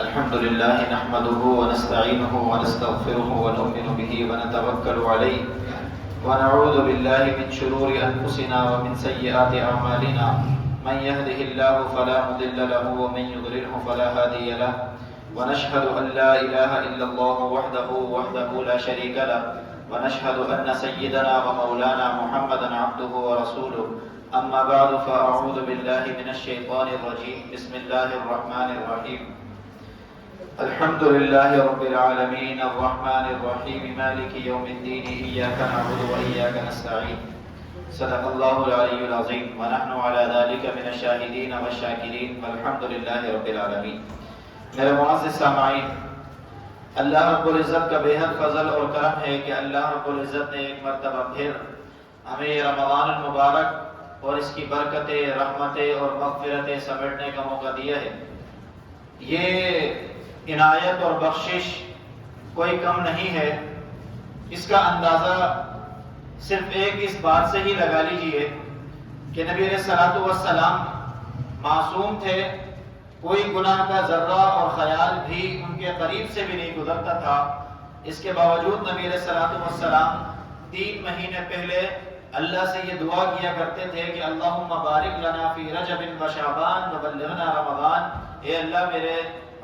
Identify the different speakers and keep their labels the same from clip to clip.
Speaker 1: الحمد لله نحمده ونستعينه ونستغفره ونؤمن به ونتوكل عليه ونعوذ بالله من شرور أنفسنا ومن سيئات أعمالنا من يهده الله فلا مضل له ومن يضلله فلا هادي له ونشهد أن لا إله إلا الله وحده لا شريك له ونشهد أن سيدنا ومولانا محمدا عبده ورسوله أما بعد فأعوذ بالله من الشيطان الرجيم بسم الله الرحمن الرحيم الحمد لله رب العالمين الرحمن الرحيم مالك يوم الدين إياك نعبد وإياك نستعين صدق الله العلي العظيم ونحن على ذلك من الشاهدين والشاكرين والحمد لله رب العالمين. میرے معزز سامعین، اللہ رب العزت کا بے حد فضل اور کرم ہے کہ اللہ رب العزت نے ایک مرتبہ پھر ہمیں یہ رمضان المبارک اور اس کی برکتیں، رحمتیں اور مغفرتیں سمیٹنے کا موقع دیا ہے. یہ عنایت اور بخشش کوئی کم نہیں ہے. اس کا اندازہ صرف ایک اس بات سے ہی لگا لیجئے کہ نبی علیہ الصلوۃ والسلام معصوم تھے. کوئی گناہ کا ذرہ اور خیال بھی ان کے قریب سے بھی نہیں گزرتا تھا. اس کے باوجود نبی علیہ الصلوۃ والسلام 3 مہینے پہلے اللہ سے یہ دعا کیا کرتے تھے کہ اللہم بارک لنا فی رجب و شعبان وبلغنا رمضان. اے اللہ میرے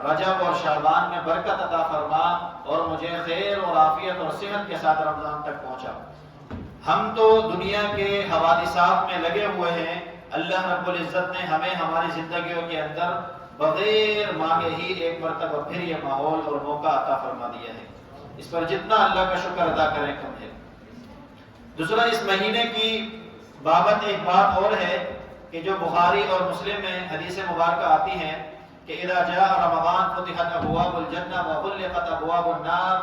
Speaker 1: رجب اور شعبان میں برکت عطا فرما اور مجھے خیر اور عافیت اور صحت کے ساتھ رمضان تک پہنچا. ہم تو دنیا کے حوادثات میں لگے ہوئے ہیں. اللہ رب العزت نے ہمیں ہماری زندگیوں کے اندر بغیر مانگے ہی ایک مرتبہ پھر یہ ماحول اور موقع عطا فرما دیا ہے. اس پر جتنا اللہ کا شکر ادا کریں کم ہے. دوسرا، اس مہینے کی بابت ایک بات اور ہے کہ جو بخاری اور مسلم میں حدیث مبارکہ آتی ہیں کہ اذا جاء رمضان فتحت ابواب الجنہ وغلقت ابواب النار،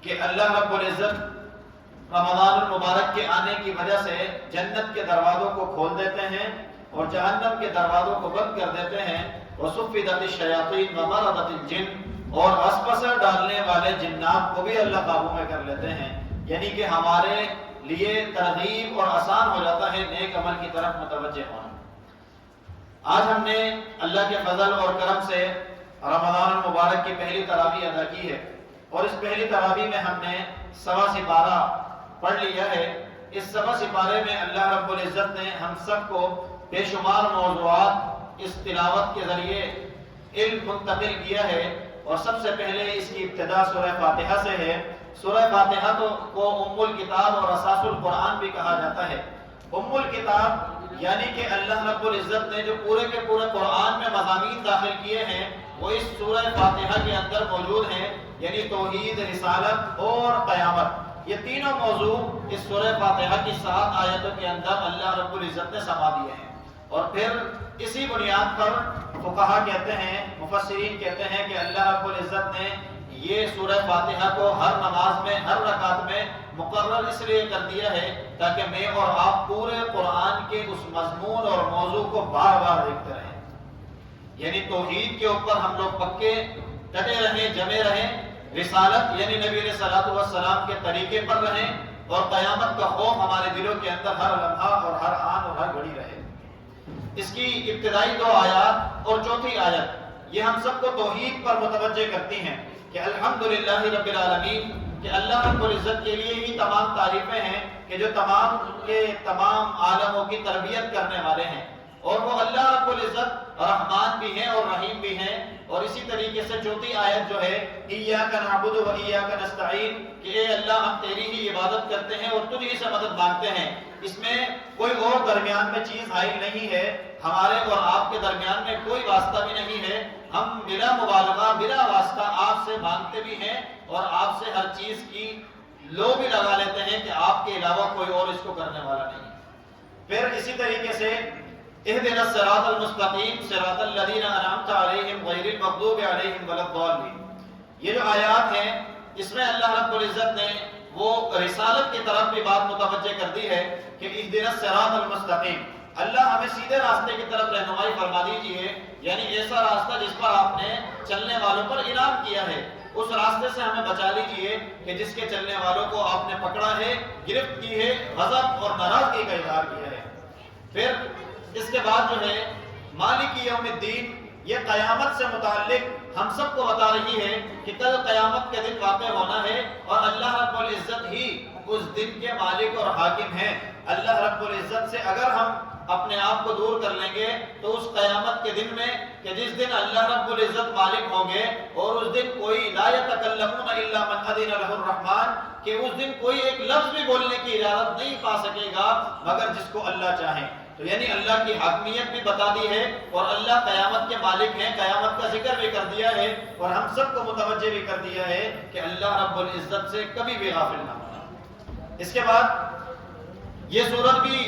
Speaker 1: کہ اللہ رب العزت رمضان المبارک کے آنے کی وجہ سے جنت کے دروازوں کو کھول دیتے ہیں اور جہنم کے دروازوں کو بند کر دیتے ہیں. وصفدت الشیاطین ومرضت الجن، اور وسوسہ ڈالنے والے جنات کو بھی اللہ قابو میں کر لیتے ہیں. یعنی کہ ہمارے لیے ترغیب اور آسان ہو جاتا ہے نیک عمل کی طرف متوجہ ہونا. آج ہم نے اللہ کے فضل اور کرم سے رمضان المبارک کی پہلی تراویح ادا کی ہے اور اس پہلی تراویح میں ہم نے 1.25 سپارہ پڑھ لیا ہے. اس 1.25 سپارے میں اللہ رب العزت نے ہم سب کو بے شمار موضوعات اس تلاوت کے ذریعے علم منتقل کیا ہے. اور سب سے پہلے اس کی ابتدا سورہ فاتحہ سے ہے. سورہ فاتحہ کو ام الکتاب اور اساس القرآن بھی کہا جاتا ہے. ام الکتاب یعنی کہ اللہ رب العزت نے جو پورے کے پورے قرآن میں مضامین داخل کیے ہیں وہ اس سورہ فاتحہ کے اندر موجود ہیں. یعنی توحید، رسالت اور قیامت، یہ تینوں موضوع اس سورہ فاتحہ کی 7 آیتوں کے اندر اللہ رب العزت نے سما دیے ہیں. اور پھر اسی بنیاد پر فقہا کہتے ہیں، مفسرین کہتے ہیں کہ اللہ رب العزت نے یہ سورہ فاتحہ کو ہر نماز میں، ہر رکعت میں مقرر اس لیے کر دیا ہے تاکہ میں اور آپ پورے قرآن کے اس مضمون اور موضوع کو بار بار دیکھتے رہیں. یعنی توحید کے اوپر ہم لوگ پکے ڈٹے رہیں، جمے رہیں. رسالت یعنی نبی علیہ الصلوۃ والسلام کے طریقے پر رہیں. اور قیامت کا خوف ہمارے دلوں کے اندر ہر لمحہ اور ہر آن اور ہر گھڑی رہے. اس کی ابتدائی 2 آیات اور چوتھی آیت یہ ہم سب کو توحید پر متوجہ کرتی ہیں کہ الحمدللہ رب العالمین، کہ اللہ رب العزت کے لیے ہی تمام تعریفیں ہیں کہ جو تمام کے تمام عالموں کی تربیت کرنے والے ہیں. اور وہ اللہ رب العزت رحمان بھی ہیں اور رحیم بھی ہیں. اور اسی طریقے سے چوتھی آیت جو ہے ایاک نعبد و ایاک نستعین، کہ اے اللہ ہم تیری ہی عبادت کرتے ہیں اور تجھ ہی سے مدد مانگتے ہیں. اس میں کوئی اور درمیان میں چیز حائل نہیں ہے. ہمارے اور آپ کے درمیان میں کوئی واسطہ بھی نہیں ہے. ہم بلا مبالغہ، بلا واسطہ آپ سے مانگتے بھی ہیں اور آپ سے ہر چیز کی لو بھی لگا لیتے ہیں کہ آپ کے علاوہ کوئی اور اس کو کرنے والا نہیں. پھر اسی طریقے سے اهدنا الصراط المستقیم صراط الذین انعمت علیہم غیر المغضوب علیہم ولا الضالین، یہ جو آیات ہیں اس میں اللہ رب العزت نے وہ رسالت کی طرف بھی بات متوجہ کر دی ہے کہ اهدنا الصراط المستقیم، اللہ ہمیں سیدھے راستے کی طرف رہنمائی فرما دیجیے. یعنی ایسا راستہ جس پر آپ نے چلنے والوں پر انعام کیا ہے، اس راستے سے ہمیں بچا لیجیے کہ جس کے چلنے والوں کو آپ نے پکڑا ہے، گرفت کی ہے، غضب اور ناراضگی کا اظہار کیا ہے. پھر اس کے بعد جو ہے مالک یوم الدین، یہ قیامت سے متعلق ہم سب کو بتا رہی ہے کہ کل قیامت کے دن واقع ہونا ہے، اور اللہ رب العزت ہی اس دن کے مالک اور حاکم ہیں۔ اللہ رب العزت سے اگر ہم اپنے آپ کو دور کر لیں گے تو اس قیامت کے دن میں کہ جس دن اللہ رب العزت مالک ہوں گے، اور اس دن کوئی لا یتکلمون الا من اذن له الرحمن، کہ اس دن کوئی ایک لفظ بھی بولنے کی اجازت نہیں پا سکے گا مگر جس کو اللہ چاہے۔ تو یعنی اللہ کی حاکمیت بھی بتا دی ہے، اور اللہ قیامت کے مالک ہیں، قیامت کا ذکر بھی کر دیا ہے، اور ہم سب کو متوجہ بھی کر دیا ہے کہ اللہ رب العزت سے کبھی بھی غافل نہ ہونا۔ اس کے بعد یہ سورت بھی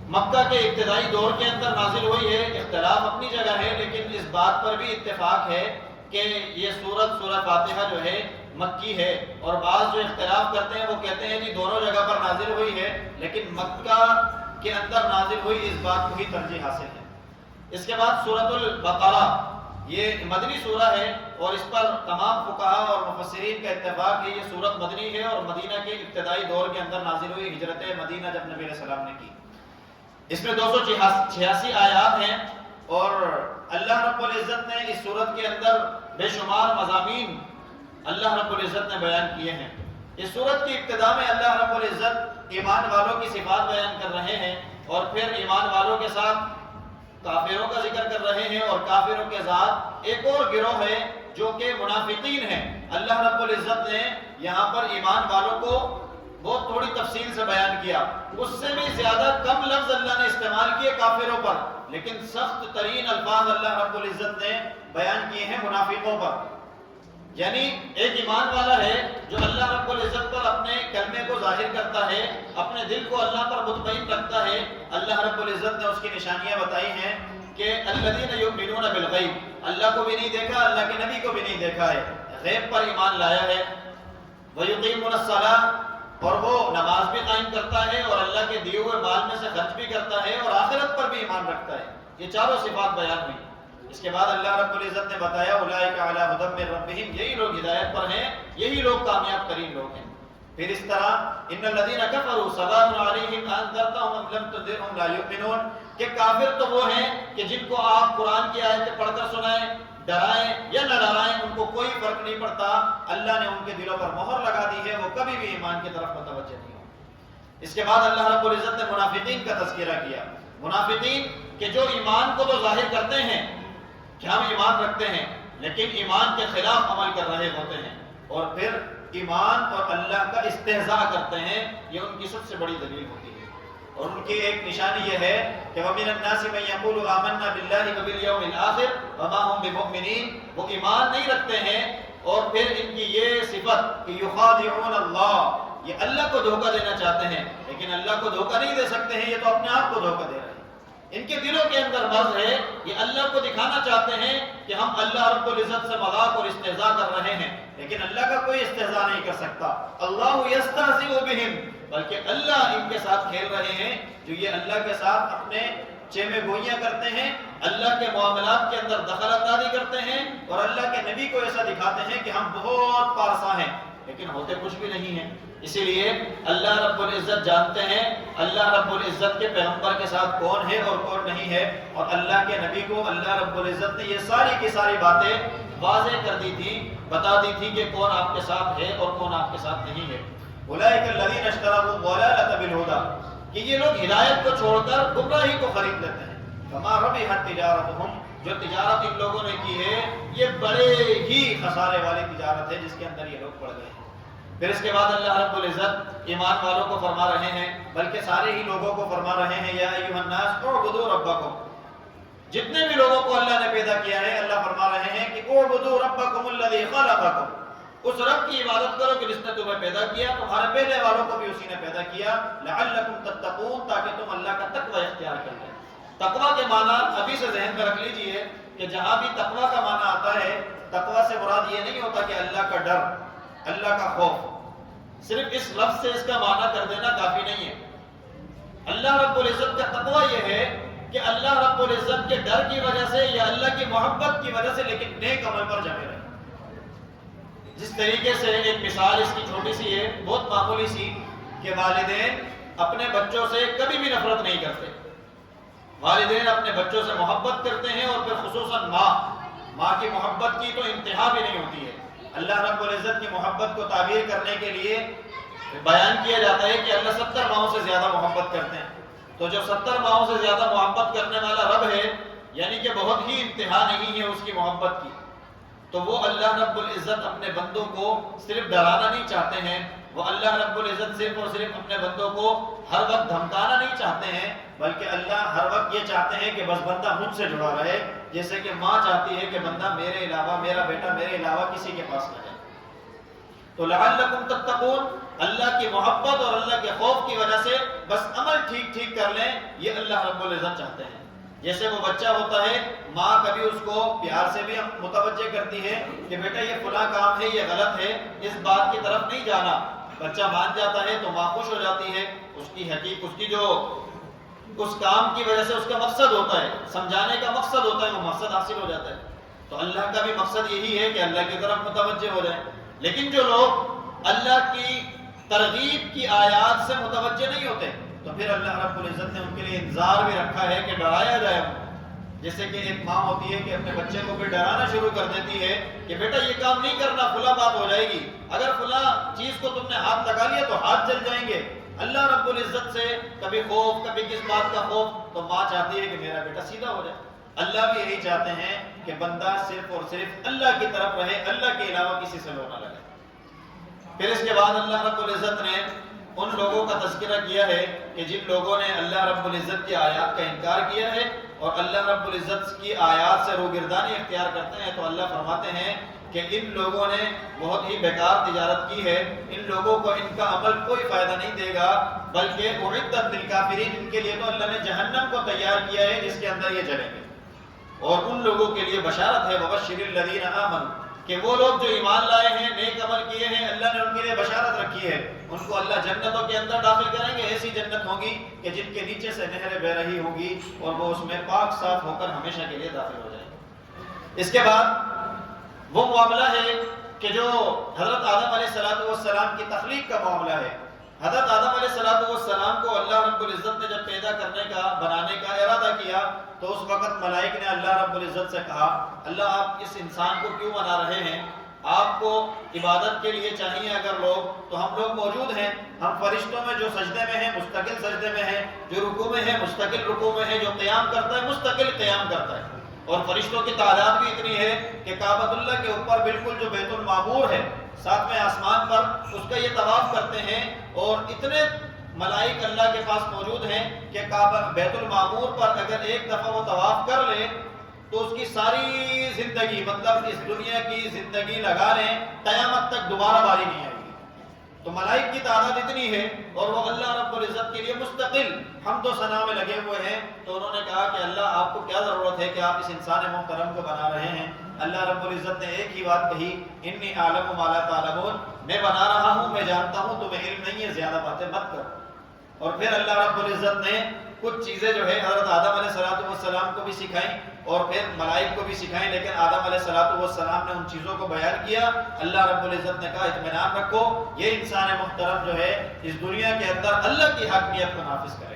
Speaker 1: مکہ کے ابتدائی دور کے اندر نازل ہوئی ہے، اختلاف اپنی جگہ ہے، لیکن اس بات پر بھی اتفاق ہے کہ یہ سورہ فاتحہ جو ہے مکی ہے، اور بعض جو اختلاف کرتے ہیں وہ کہتے ہیں جی دونوں جگہ پر نازل ہوئی ہے، لیکن مکہ کے اندر نازل ہوئی اس بات کو ہی ترجیح حاصل ہے۔ اس کے بعد سورۃ البقرہ، یہ مدنی سورہ ہے، اور اس پر تمام فقہاء اور مفسرین کا اتفاق ہے، یہ سورت مدنی ہے اور مدینہ کے ابتدائی دور کے اندر نازل ہوئی، ہجرت مدینہ جب نبی علیہ السلام نے کی۔ اس میں 286 آیات ہیں، اور اللہ رب العزت نے اس سورت کے اندر بے شمار مضامین اللہ رب العزت نے بیان کیے ہیں۔ اس سورت کی ابتدا میں اللہ رب العزت ایمان والوں کی صفات بیان کر رہے ہیں، اور پھر ایمان والوں کے ساتھ کافروں کا ذکر کر رہے ہیں، اور کافروں کے ساتھ ایک اور گروہ ہے جو کہ منافقین ہیں۔ اللہ رب العزت نے یہاں پر ایمان والوں کو بہت تھوڑی تفصیل سے بیان کیا، اس سے بھی زیادہ کم لفظ اللہ نے استعمال کیے کافروں پر، لیکن سخت ترین الفاظ اللہ رب العزت نے بیان کیے ہیں منافقوں پر۔ یعنی ایک ایمان والا ہے جو اللہ رب العزت پر اپنے کلمے کو ظاہر کرتا ہے، اپنے دل کو اللہ پر مطمئن رکھتا ہے، اللہ رب العزت نے اس کی نشانیاں بتائی ہیں کہ الذین یؤمنون بالغیب، اللہ کو بھی نہیں دیکھا، اللہ کے نبی کو بھی نہیں دیکھا ہے، غیب پر ایمان لایا ہے، ویقیمون الصلاۃ، اور وہ نماز بھی قائم کرتا ہے، اور اللہ کے دیے ہوئے مال میں سے خرچ بھی کرتا ہے، اور آخرت پر بھی ایمان رکھتا ہے۔ یہ چاروں صفات بیان ہوئی۔ اس کے بعد اللہ رب العزت نے بتایا اولئک علی ھدی من ربہم، یہی لوگ ہدایت پر ہیں، یہی لوگ کامیاب ترین لوگ ہیں۔ پھر اس طرح ان الذین کفروا سواء علیہم انذرتہم ام لم تنذرہم لا یؤمنون، کہ کافر تو وہ ہیں کہ جن کو آپ قرآن کی آیتیں پڑھ کر سنائیں، ڈرائیں یا نہ ڈرائیں، ان کو کوئی فرق نہیں پڑتا، اللہ نے ان کے دلوں پر مہر لگا دی ہے، وہ کبھی بھی ایمان کی طرف متوجہ نہیں ہوں۔ اس کے بعد اللہ رب العزت نے منافقین کا تذکرہ کیا۔ منافقین کہ جو ایمان کو تو ظاہر کرتے ہیں کہ ہم ایمان رکھتے ہیں، لیکن ایمان کے خلاف عمل کر رہے ہوتے ہیں، اور پھر ایمان اور اللہ کا استہزاء کرتے ہیں، یہ ان کی سب سے بڑی دلیل ہوتی ہے۔ اور ان کی ایک نشانی یہ ہے کہ وَمِنَ النَّاسِ مَن يَقُولُ آمَنَّا بِاللَّهِ وَبِالْيَوْمِ الْآخِرِ وَمَا هُمْ بِمُؤْمِنِينَ، وہ ایمان نہیں رکھتے ہیں، اور پھر ان کی یہ صفت کہ يُخَادِعُونَ اللَّهَ، یہ اللہ کو دھوکہ دینا چاہتے ہیں، لیکن اللہ کو دھوکہ نہیں دے سکتے ہیں، یہ تو اپنے آپ کو دھوکہ دے رہے ہیں۔ ان کے دلوں کے اندر مرض ہے، یہ اللہ کو دکھانا چاہتے ہیں کہ ہم اللہ رب العزت سے مذاق اور استہزاء کر رہے ہیں، لیکن اللہ کا کوئی استہزاء نہیں کر سکتا۔ اللہ یستہزئ بہم، بلکہ اللہ ان کے ساتھ کھیل رہے ہیں، جو یہ اللہ کے ساتھ اپنے چیمے گوئیاں کرتے ہیں، اللہ کے معاملات کے اندر دخل اندازی کرتے ہیں، اور اللہ کے نبی کو ایسا دکھاتے ہیں کہ ہم بہت پارسا ہیں، لیکن ہوتے کچھ بھی نہیں ہیں۔ اسی لیے اللہ رب العزت جانتے ہیں اللہ رب العزت کے پیغمبر کے ساتھ کون ہے اور کون نہیں ہے، اور اللہ کے نبی کو اللہ رب العزت نے یہ ساری کی ساری باتیں واضح کر دی تھی، بتا دی تھی کہ کون آپ کے ساتھ ہے اور کون آپ کے ساتھ نہیں ہے۔ اولئک الذین اشتروا الضلالۃ بالھدی، کہ یہ لوگ ہدایت کو چھوڑ کر گمراہی کو خرید لیتے ہیں۔ فما ربحت تجارتہم، جو تجارت ان لوگوں نے کی ہے یہ بڑے ہی خسارے والی تجارت ہے جس کے اندر یہ لوگ پڑ گئے ہیں۔ پھر اس کے بعد اللہ رب العزت ایمان والوں کو فرما رہے ہیں، بلکہ سارے ہی لوگوں کو فرما رہے ہیں، یا ایھا الناس اعبدوا ربکم، جتنے بھی لوگوں کو اللہ نے پیدا کیا ہے اللہ فرما رہے ہیں کہ اعبدوا ربکم الذی خلقکم، اس رب کی عبادت کرو کہ جس نے تمہیں پیدا کیا، تمہارے پہلے والوں کو بھی اسی نے پیدا کیا، لعلکم تتقون، تاکہ تم اللہ کا تقوی اختیار کر لیں۔ تقوی کے معنی ابھی سے ذہن میں رکھ لیجئے کہ جہاں بھی تقوی کا معنی آتا ہے، تقوی سے مراد یہ نہیں ہوتا کہ اللہ کا ڈر، اللہ کا خوف، صرف اس لفظ سے اس کا معنی کر دینا کافی نہیں ہے۔ اللہ رب العزت کا تقوی یہ ہے کہ اللہ رب العزت کے ڈر کی وجہ سے یا اللہ کی محبت کی وجہ سے لیکن نیک عمل پر جمے رہے۔ جس طریقے سے ایک مثال اس کی چھوٹی سی ہے، بہت معمولی سی، کہ والدین اپنے بچوں سے کبھی بھی نفرت نہیں کرتے، والدین اپنے بچوں سے محبت کرتے ہیں، اور پھر خصوصاً ماں کی محبت کی تو انتہا بھی نہیں ہوتی ہے۔ اللہ رب العزت کی محبت کو تعبیر کرنے کے لیے بیان کیا جاتا ہے کہ اللہ 70 ماہوں سے زیادہ محبت کرتے ہیں۔ تو جو 70 ماہوں سے زیادہ محبت کرنے والا رب ہے، یعنی کہ بہت ہی انتہا نہیں ہے اس کی محبت کی، تو وہ اللہ رب العزت اپنے بندوں کو صرف ڈرانا نہیں چاہتے ہیں، وہ اللہ رب العزت صرف اور صرف اپنے بندوں کو ہر وقت دھمکانا نہیں چاہتے ہیں، بلکہ اللہ ہر وقت یہ چاہتے ہیں کہ بس بندہ مجھ سے جڑا رہے، جیسے کہ ماں چاہتی ہے کہ بندہ میرے علاوہ، میرا بیٹا میرے علاوہ کسی کے پاس نہ جائے۔ تو لعلکم تتقون، اللہ کی محبت اور اللہ کے خوف کی وجہ سے بس عمل ٹھیک کر لیں، یہ اللہ رب العزت چاہتے ہیں۔ جیسے وہ بچہ ہوتا ہے، ماں کبھی اس کو پیار سے بھی متوجہ کرتی ہے کہ بیٹا یہ فلاں کام ہے، یہ غلط ہے، اس بات کی طرف نہیں جانا۔ بچہ مان جاتا ہے تو ماں خوش ہو جاتی ہے، اس کی جو اس کام کی وجہ سے اس کا مقصد ہوتا ہے، سمجھانے کا مقصد ہوتا ہے، وہ مقصد حاصل ہو جاتا ہے۔ تو اللہ کا بھی مقصد یہی ہے کہ اللہ کی طرف متوجہ ہو جائے۔ لیکن جو لوگ اللہ کی ترغیب کی آیات سے متوجہ نہیں ہوتے، تو پھر اللہ رب العزت نے ان کے لیے انذار بھی رکھا ہے کہ ڈرایا جائے۔ جیسے کہ ایک ماں ہوتی ہے کہ اپنے بچے کو بھی ڈرانا شروع کر دیتی ہے کہ بیٹا یہ کام نہیں کرنا، فلاں بات ہو جائے گی، اگر فلاں چیز کو تم نے ہاتھ لگا لیا تو ہاتھ جل جائیں گے۔ اللہ رب العزت سے کبھی خوف، کبھی کس بات کا خوف، تو ماں چاہتی ہے کہ میرا بیٹا سیدھا ہو جائے۔ اللہ بھی یہی چاہتے ہیں کہ بندہ صرف اور صرف اللہ کی طرف رہے، اللہ کے علاوہ کسی سے لو نہ لگے۔ پھر اس کے بعد اللہ رب العزت نے ان لوگوں کا تذکرہ کیا ہے کہ جن لوگوں نے اللہ رب العزت کی آیات کا انکار کیا ہے اور اللہ رب العزت کی آیات سے روگردانی اختیار کرتے ہیں، تو اللہ فرماتے ہیں کہ ان لوگوں نے بہت ہی بیکار تجارت کی ہے، ان لوگوں کو ان کا عمل کوئی فائدہ نہیں دے گا، بلکہ اعدت للکافرین، ان کے لیے تو اللہ نے جہنم کو تیار کیا ہے جس کے اندر یہ جلیں گے۔ اور ان لوگوں کے لیے بشارت ہے، وبشر الذین آمنوا، کہ وہ لوگ جو ایمان لائے ہیں، نیک عمل کیے ہیں، اللہ نے ان کے لیے بشارت رکھی ہے، ان کو اللہ جنتوں کے اندر داخل کریں گے، ایسی جنت ہوگی کہ جن کے نیچے سے نہریں بہ رہی ہوں گی، اور وہ اس میں پاک صاف ہو کر ہمیشہ کے لیے داخل ہو جائیں گے۔ اس کے بعد وہ معاملہ ہے کہ جو حضرت آدم علیہ السلام کی تخلیق کا معاملہ ہے۔ حضرت آدم علیہ السلام کو اللہ رب العزت نے جب پیدا کرنے کا، بنانے کا ارادہ کیا، تو اس وقت ملائک نے اللہ رب العزت سے کہا، اللہ آپ اس انسان کو کیوں بنا رہے ہیں؟ آپ کو عبادت کے لیے چاہیے اگر لوگ، تو ہم لوگ موجود ہیں، ہم فرشتوں میں جو سجدے میں ہیں مستقل سجدے میں ہیں، جو رکوع میں ہے مستقل رکوع میں ہے، جو قیام کرتا ہے مستقل قیام کرتا ہے، اور فرشتوں کی تعداد بھی اتنی ہے کہ کعبۃ اللہ کے اوپر بالکل جو بیت المعمور ہے 7ویں آسمان پر، اس کا یہ طواف کرتے ہیں، اور اتنے ملائک اللہ کے پاس موجود ہیں کہ کعبہ بیت المعمور پر اگر ایک دفعہ وہ طواف کر لے تو اس کی ساری زندگی، مطلب اس دنیا کی زندگی لگا لیں، قیامت تک دوبارہ باری نہیں آئے گی۔ تو ملائک کی تعداد اتنی ہے، اور وہ اللہ رب العزت کے لیے مستقل حمد و ثنا میں لگے ہوئے ہیں۔ تو انہوں نے کہا کہ اللہ آپ کو کیا ضرورت ہے کہ آپ اس انسان محترم کو بنا رہے ہیں؟ اللہ رب العزت نے ایک ہی بات کہی، انی اعلم ما لا تعلمون، میں بنا رہا ہوں، میں جانتا ہوں، تمہیں علم نہیں ہے، زیادہ باتیں مت کرو۔ اور پھر اللہ رب العزت نے کچھ چیزیں جو ہے حضرت آدم علیہ السلام کو بھی سکھائیں اور پھر ملائک کو بھی سکھائیں، لیکن آدم علیہ السلام نے ان چیزوں کو بیان کیا۔ اللہ رب العزت نے کہا اطمینان رکھو، یہ انسان محترم جو ہے اس دنیا کے اندر اللہ کی حاکمیت کو نافذ کرے،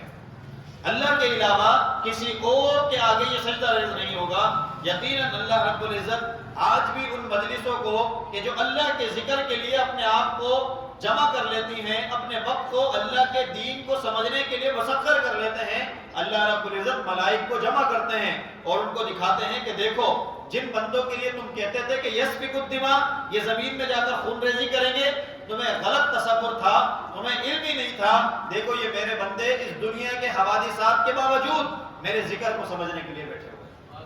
Speaker 1: اللہ کے علاوہ کسی اور کے آگے یہ سجدہ ریز نہیں ہوگا۔ یقیناً اللہ رب العزت آج بھی ان مجلسوں کو کہ جو اللہ کے ذکر کے لیے اپنے آپ کو جمع کر لیتی ہیں، اپنے وقت کو اللہ کے دین کو سمجھنے کے لیے مسخر کر لیتے ہیں، اللہ رب العزت ملائک کو جمع کرتے ہیں اور ان کو دکھاتے ہیں کہ دیکھو جن بندوں کے لیے تم کہتے تھے کہ یسفک الدماء، یہ زمین میں جا کر خون ریزی کریں گے، تمہیں غلط تصور تھا، تمہیں علم ہی نہیں تھا، دیکھو یہ میرے بندے اس دنیا کے حوادثات کے باوجود میرے ذکر کو سمجھنے کے لیے بیٹھے ہوئے۔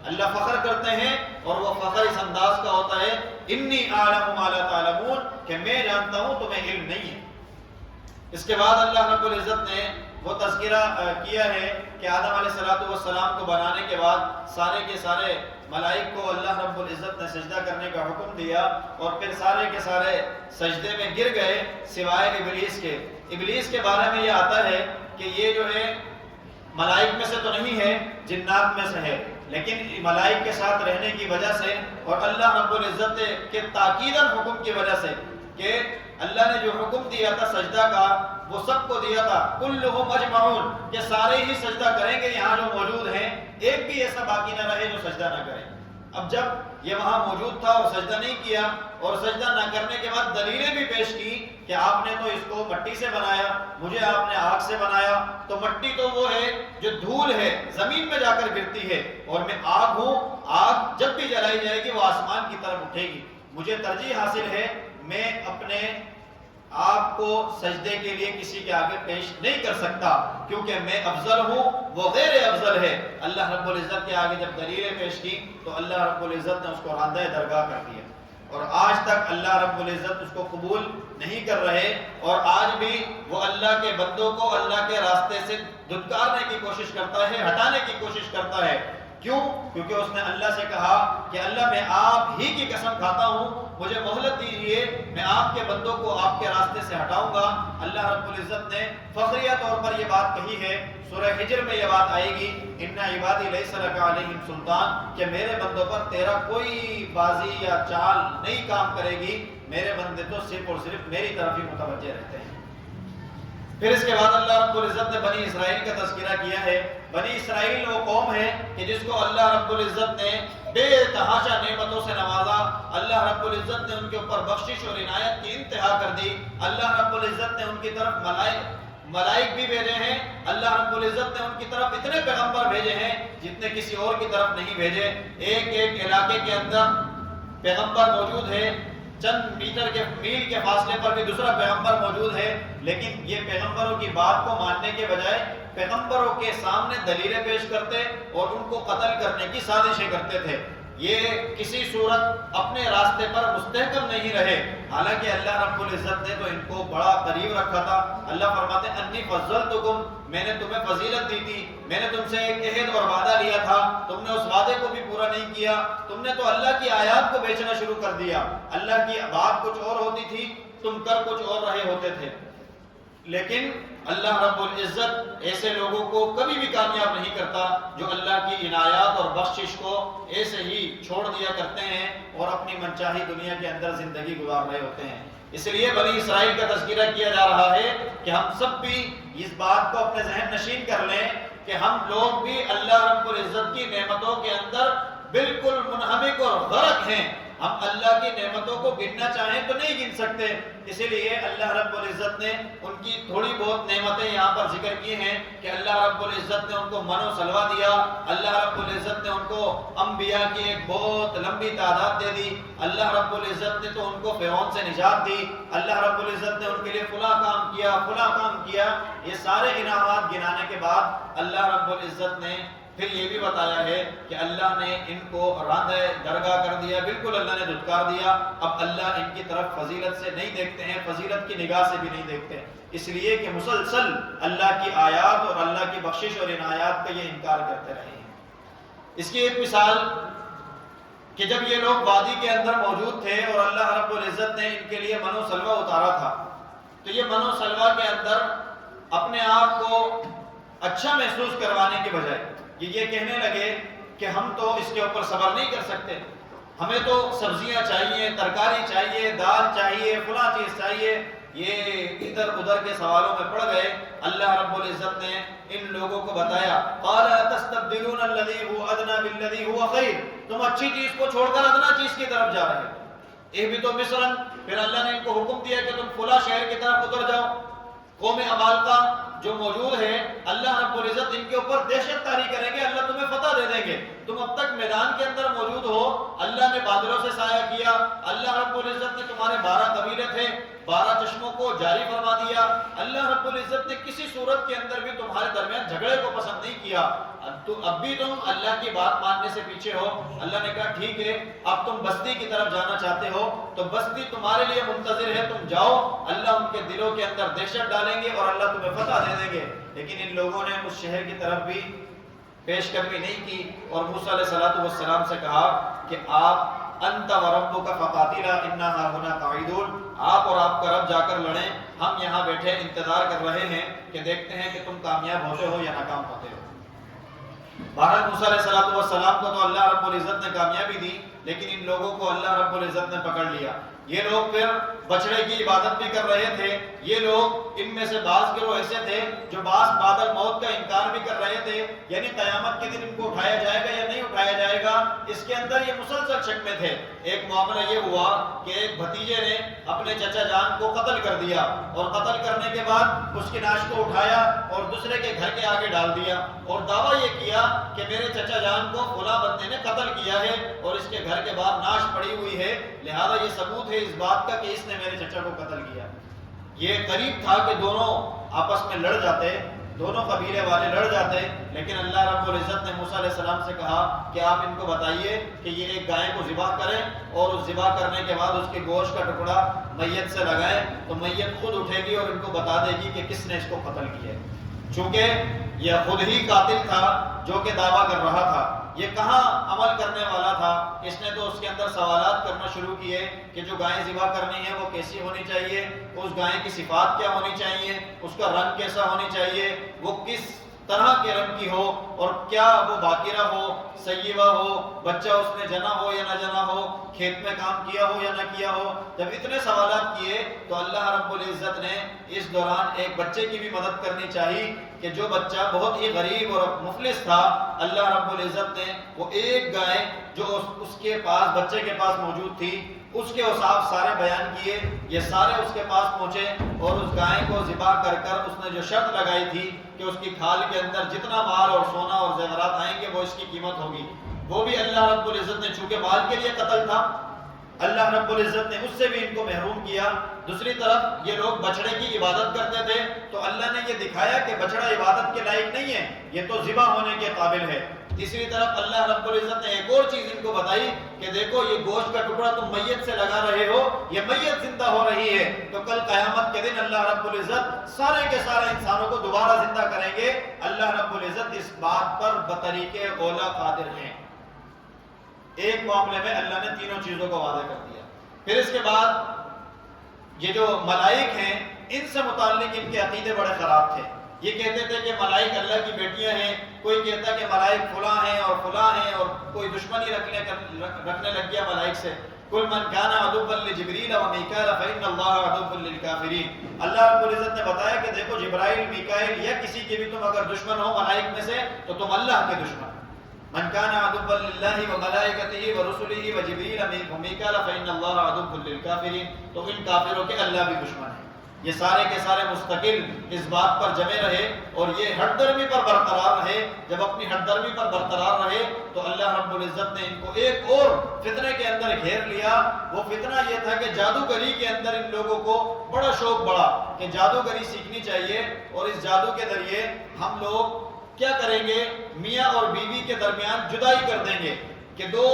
Speaker 1: اللہ فخر کرتے ہیں، اور وہ فخر اس انداز کا ہوتا ہے، انی اعلم ما لا تعلمون، کہ میں جانتا ہوں تمہیں علم نہیں ہے۔ اس کے بعد اللہ رب العزت نے وہ تذکرہ کیا ہے کہ آدم علیہ السلام کو بنانے کے بعد سارے کے سارے ملائک کو اللہ رب العزت نے سجدہ کرنے کا حکم دیا، اور پھر سارے کے سارے سجدے میں گر گئے سوائے ابلیس کے۔ ابلیس کے بارے میں یہ آتا ہے کہ یہ جو ہے ملائک میں سے تو نہیں ہے، جنات میں سے ہے، لیکن ملائک کے ساتھ رہنے کی وجہ سے اور اللہ رب العزت کے تاکیداً حکم کی وجہ سے، کہ اللہ نے جو حکم دیا تھا سجدہ کا، وہ سب کو دیا تھا، کلہم اجمعون، کہ سارے ہی سجدہ کریں گے یہاں جو موجود ہیں، ایک بھی ایسا باقی نہ رہے جو سجدہ نہ کرے۔ اب جب یہ وہاں موجود تھا اور سجدہ نہیں کیا، اور سجدہ نہ کرنے کے بعد دلیلیں بھی پیش کی کہ آپ نے تو اس کو مٹی سے بنایا، مجھے آپ نے آگ سے بنایا، تو مٹی تو وہ ہے جو دھول ہے، زمین میں جا کر گرتی ہے، اور میں آگ ہوں، آگ جب بھی جلائی جائے گی وہ آسمان کی طرف اٹھے گی۔ مجھے ترجیح حاصل ہے، میں اپنے آپ کو سجدے کے لیے کسی کے آگے پیش نہیں کر سکتا، کیونکہ میں افضل ہوں، وہ غیر افضل ہے۔ اللہ رب العزت کے آگے جب دلیلیں پیش کی تو اللہ رب العزت نے اس کو راندہ درگاہ کر دیا، اور آج تک اللہ رب العزت اس کو قبول نہیں کر رہے، اور آج بھی وہ اللہ کے بندوں کو اللہ کے راستے سے دھتکارنے کی کوشش کرتا ہے، ہٹانے کی کوشش کرتا ہے۔ کیوں؟ کیونکہ اس نے اللہ سے کہا کہ اللہ میں آپ ہی کی قسم کھاتا ہوں، مجھے مہلت دیجیے، میں آپ کے بندوں کو آپ کے راستے سے ہٹاؤں گا۔ اللہ رب العزت نے فخریہ طور پر یہ بات کہی ہے، سورہ ہجر میں یہ بات آئے گی، ان عبادی لیس لک علیہم سلطان، کہ میرے بندوں پر تیرا کوئی بازی یا چال نہیں کام کرے گی، میرے بندے تو صرف اور صرف میری طرف ہی متوجہ رہتے ہیں۔ پھر اس کے بعد اللہ رب العزت نے بنی اسرائیل کا تذکرہ کیا ہے۔ بنی اسرائیل وہ قوم ہے کہ جس کو اللہ رب العزت نے بے تحاشا نعمتوں سے نوازا، اللہ رب العزت نے ان کے اوپر بخشش اور عنایت کی انتہا کر دی۔ اللہ رب العزت نے ان کی طرف ملائک بھی بھیجے ہیں، اللہ رب العزت نے ان کی طرف اتنے پیغمبر بھیجے ہیں جتنے کسی اور کی طرف نہیں بھیجے۔ ایک ایک علاقے کے اندر پیغمبر موجود ہے، چند میل کے فاصلے پر بھی دوسرا پیغمبر موجود ہے، لیکن یہ پیغمبروں کی بات کو ماننے کے بجائے پیغمبروں کے سامنے دلیلیں پیش کرتے اور ان کو قتل کرنے کی سازشیں کرتے تھے۔ یہ کسی صورت اپنے راستے پر مستحکم نہیں رہے، حالانکہ اللہ رب العزت نے تو ان کو بڑا قریب رکھا تھا۔ اللہ فرماتے ہیں انی فضلتکم، میں نے تمہیں فضیلت دی تھی، میں نے تم سے ایک عہد اور وعدہ لیا تھا، تم نے اس وعدے کو بھی پورا نہیں کیا، تم نے تو اللہ کی آیات کو بیچنا شروع کر دیا۔ اللہ کی بات کچھ اور ہوتی تھی، تم کر کچھ اور رہے ہوتے تھے۔ لیکن اللہ رب العزت ایسے لوگوں کو کبھی بھی کامیاب نہیں کرتا جو اللہ کی عنایات اور بخشش کو ایسے ہی چھوڑ دیا کرتے ہیں اور اپنی منچاہی دنیا کے اندر زندگی گزار رہے ہوتے ہیں۔ اس لیے بنی اسرائیل کا تذکرہ کیا جا رہا ہے کہ ہم سب بھی اس بات کو اپنے ذہن نشین کر لیں کہ ہم لوگ بھی اللہ رب العزت کی نعمتوں کے اندر بالکل منہمک اور غرق ہیں۔ ہم اللہ کی نعمتوں کو گننا چاہیں تو نہیں گن سکتے، اسی لیے اللہ رب العزت نے ان کی تھوڑی بہت نعمتیں یہاں پر ذکر کی ہیں کہ اللہ رب العزت نے ان کو من و سلوہ دیا، اللہ رب العزت نے ان کو انبیاء کی ایک بہت لمبی تعداد دے دی، اللہ رب العزت نے تو ان کو فرعون سے نجات دی، اللہ رب العزت نے ان کے لیے فلاں کام کیا، فلاں کام کیا۔ یہ سارے انعامات گنانے کے بعد اللہ رب العزت نے پھر یہ بھی بتایا ہے کہ اللہ نے ان کو راندہ درگاہ کر دیا، بالکل اللہ نے دھتکار دیا۔ اب اللہ ان کی طرف فضیلت سے نہیں دیکھتے ہیں، فضیلت کی نگاہ سے بھی نہیں دیکھتے، اس لیے کہ مسلسل اللہ کی آیات اور اللہ کی بخشش اور عنایات کا یہ انکار کرتے رہے ہیں۔ اس کی ایک مثال کہ جب یہ لوگ وادی کے اندر موجود تھے اور اللہ رب العزت نے ان کے لیے من و سلوہ اتارا تھا، تو یہ من و سلوہ کے اندر اپنے آپ کو اچھا محسوس کروانے کے بجائے یہ کہنے لگے کہ ہم تو اس کے اوپر صبر نہیں کر سکتے، ہمیں تو سبزیاں چاہیے، ترکاری چاہیے، دال چاہیے، فلاں چیز چاہیے۔ یہ ادھر ادھر کے سوالوں میں پڑ گئے۔ اللہ رب العزت نے ان لوگوں کو بتایا قال تستبدلون الذي هو ادنى بالذي هو خير، تم اچھی چیز کو چھوڑ کر ادنا چیز کی طرف جا رہے ہو۔ اہبطوا مصرا، پھر اللہ نے ان کو حکم دیا کہ تم فلاں شہر کی طرف اتر جاؤ۔ قوم عمالقہ جو موجود ہے، اللہ رب العزت ان کے اوپر دہشت طاری کریں گے، اللہ تمہیں فتح دے دیں گے۔ تم اب تک میدان کے اندر موجود ہو، اللہ نے بادلوں سے سایہ کیا، اللہ رب العزت نے تمہارے 12 قبیلے تھے، 12 چشموں کو جاری فرما دیا۔ اللہ رب العزت نے کسی صورت کے اندر بھی تمہارے درمیان جھگڑے کو پسند نہیں کیا، اب بھی تم اللہ کی بات ماننے سے پیچھے ہو۔ اللہ نے کہا ٹھیک ہے، اب تم بستی کی طرف جانا چاہتے ہو تو بستی تمہارے لیے منتظر ہے، تم جاؤ، اللہ ان کے دلوں کے اندر دہشت ڈالیں گے اور اللہ تمہیں فتح دے دیں گے۔ لیکن ان لوگوں نے اس شہر کی طرف بھی پیش قدمی نہیں کی اور موسیٰ علیہ السلام سے کہا کہ آپ انت وربک فقاتلا انا ہاہنا قاعدون، آپ اور آپ کا رب جا کر لڑیں، ہم یہاں بیٹھے انتظار کر رہے ہیں کہ دیکھتے ہیں کہ تم کامیاب ہوتے ہو یا ناکام ہوتے ہو۔ بہرحال موسیٰ علیہ السلام کو تو اللہ رب العزت نے کامیابی دی، لیکن ان لوگوں کو اللہ رب العزت نے پکڑ لیا۔ یہ لوگ پھر بچڑے کی عبادت بھی کر رہے تھے۔ یہ لوگ ان میں سے بعض گروہ ایسے تھے جو بعد الموت کا انکار بھی کر رہے تھے، یعنی قیامت کے دن ان کو اٹھایا جائے گا یا نہیں اٹھایا جائے گا، اس کے اندر یہ مسلسل شک میں تھے۔ ایک معاملہ یہ ہوا کہ ایک بھتیجے نے اپنے چچا جان کو قتل کر دیا، اور قتل کرنے کے بعد اس کی لاش کو اٹھایا اور دوسرے کے گھر کے آگے ڈال دیا، اور دعویٰ یہ کیا کہ میرے چچا جان کو فلاں بندے نے قتل کیا ہے اور اس کے گھر کے باہر لاش پڑی ہوئی ہے، لہذا یہ ثبوت ہے اس بات کا کہ اس نے میرے چچا کو قتل کیا۔ یہ قریب تھا کہ دونوں آپس میں لڑ جاتے، دونوں قبیلے والے لڑ جاتے، لیکن اللہ رب العزت نے موسیٰ علیہ السلام سے کہا کہ آپ ان کو بتائیے کہ یہ ایک گائے کو ذبح کریں، اور اس ذبح کرنے کے بعد اس کے گوشت کا ٹکڑا میت سے لگائیں تو میت خود اٹھے گی اور ان کو بتا دے گی کہ کس نے اس کو قتل کیا ہے۔ چونکہ یہ خود ہی قاتل تھا جو کہ دعویٰ کر رہا تھا، یہ کہاں عمل کرنے والا تھا، اس نے تو اس کے اندر سوالات کرنا شروع کیے کہ جو گائے ذبح کرنی ہے وہ کیسی ہونی چاہیے، اس گائے کی صفات کیا ہونی چاہیے، اس کا رنگ کیسا ہونی چاہیے، وہ کس طرح کے رنگ کی ہو، اور کیا وہ باقرہ ہو، سیبہ ہو، بچہ اس نے جنا ہو یا نہ جنا ہو، کھیت میں کام کیا ہو یا نہ کیا ہو۔ جب اتنے سوالات کیے تو اللہ رب العزت نے اس دوران ایک بچے کی بھی مدد کرنی چاہیے کہ جو بچہ بہت ہی غریب اور مفلس تھا، اللہ رب العزت نے وہ ایک گائے جو اس کے پاس بچے کے پاس موجود تھی، اس کے اوصاف سارے بیان کیے، یہ سارے اس کے پاس پہنچے اور اس گائے کو ذبح کر اس نے جو شرط لگائی تھی کہ اس کی کھال کے اندر جتنا مال اور سونا اور زیورات آئیں گے وہ اس کی قیمت ہوگی، وہ بھی اللہ رب العزت نے، چونکہ مال کے لیے قتل تھا، اللہ رب العزت نے اس سے بھی ان کو محروم کیا۔ دوسری طرف یہ لوگ بچڑے کی عبادت کرتے تھے تو اللہ نے یہ دکھایا کہ بچڑا عبادت کے لائق نہیں ہے، یہ تو ذبح ہونے کے قابل ہے۔ تیسری طرف اللہ رب العزت نے ایک اور چیز ان کو بتائی کہ دیکھو یہ گوشت کا ٹکڑا تم میت سے لگا رہے ہو، یہ میت زندہ ہو رہی ہے، تو کل قیامت کے دن اللہ رب العزت سارے کے سارے انسانوں کو دوبارہ زندہ کریں گے۔ اللہ رب العزت اس بات پر بطریق اولا قادر ہیں۔ ایک معاملے میں اللہ نے تینوں چیزوں کو وعدہ کر دیا۔ پھر اس کے بعد یہ جو ملائک ہیں، ان سے متعلق ان کے عقیدے بڑے خراب تھے۔ یہ کہتے تھے کہ ملائک اللہ کی بیٹیاں ہیں، کوئی کہتا کہ ملائک فلاں ہیں اور فلاں ہیں، اور کوئی دشمنی رکھنے لگ گیا ملائک سے۔ کل من کان عدوا لجبریل ومیکائیل فإن اللہ عدو للکافرین۔ اللہ رب العزت نے بتایا کہ دیکھو جبرائیل، میکائیل یا کسی کے بھی تم اگر دشمن ہو ملائک میں سے تو تم اللہ کے دشمن۔ من کان عدوا للہ وملائکتہ ورسلہ وجبریل ومیکائیل فإن اللہ عدو للکافرین۔ تو ان کافروں کے اللہ بھی دشمن ہیں۔ یہ سارے کے سارے مستقل اس بات پر جمے رہے اور یہ ہٹ درمی پر برقرار رہے۔ جب اپنی ہٹ درمی پر برقرار رہے تو اللہ رب العزت نے ان کو ایک اور فتنے کے اندر گھیر لیا۔ وہ فتنہ یہ تھا کہ جادوگری کے اندر ان لوگوں کو بڑا شوق بڑھا کہ جادوگری سیکھنی چاہیے، اور اس جادو کے ذریعے ہم لوگ کیا کریں گے، میاں اور بیوی کے درمیان جدائی کر دیں گے کہ دو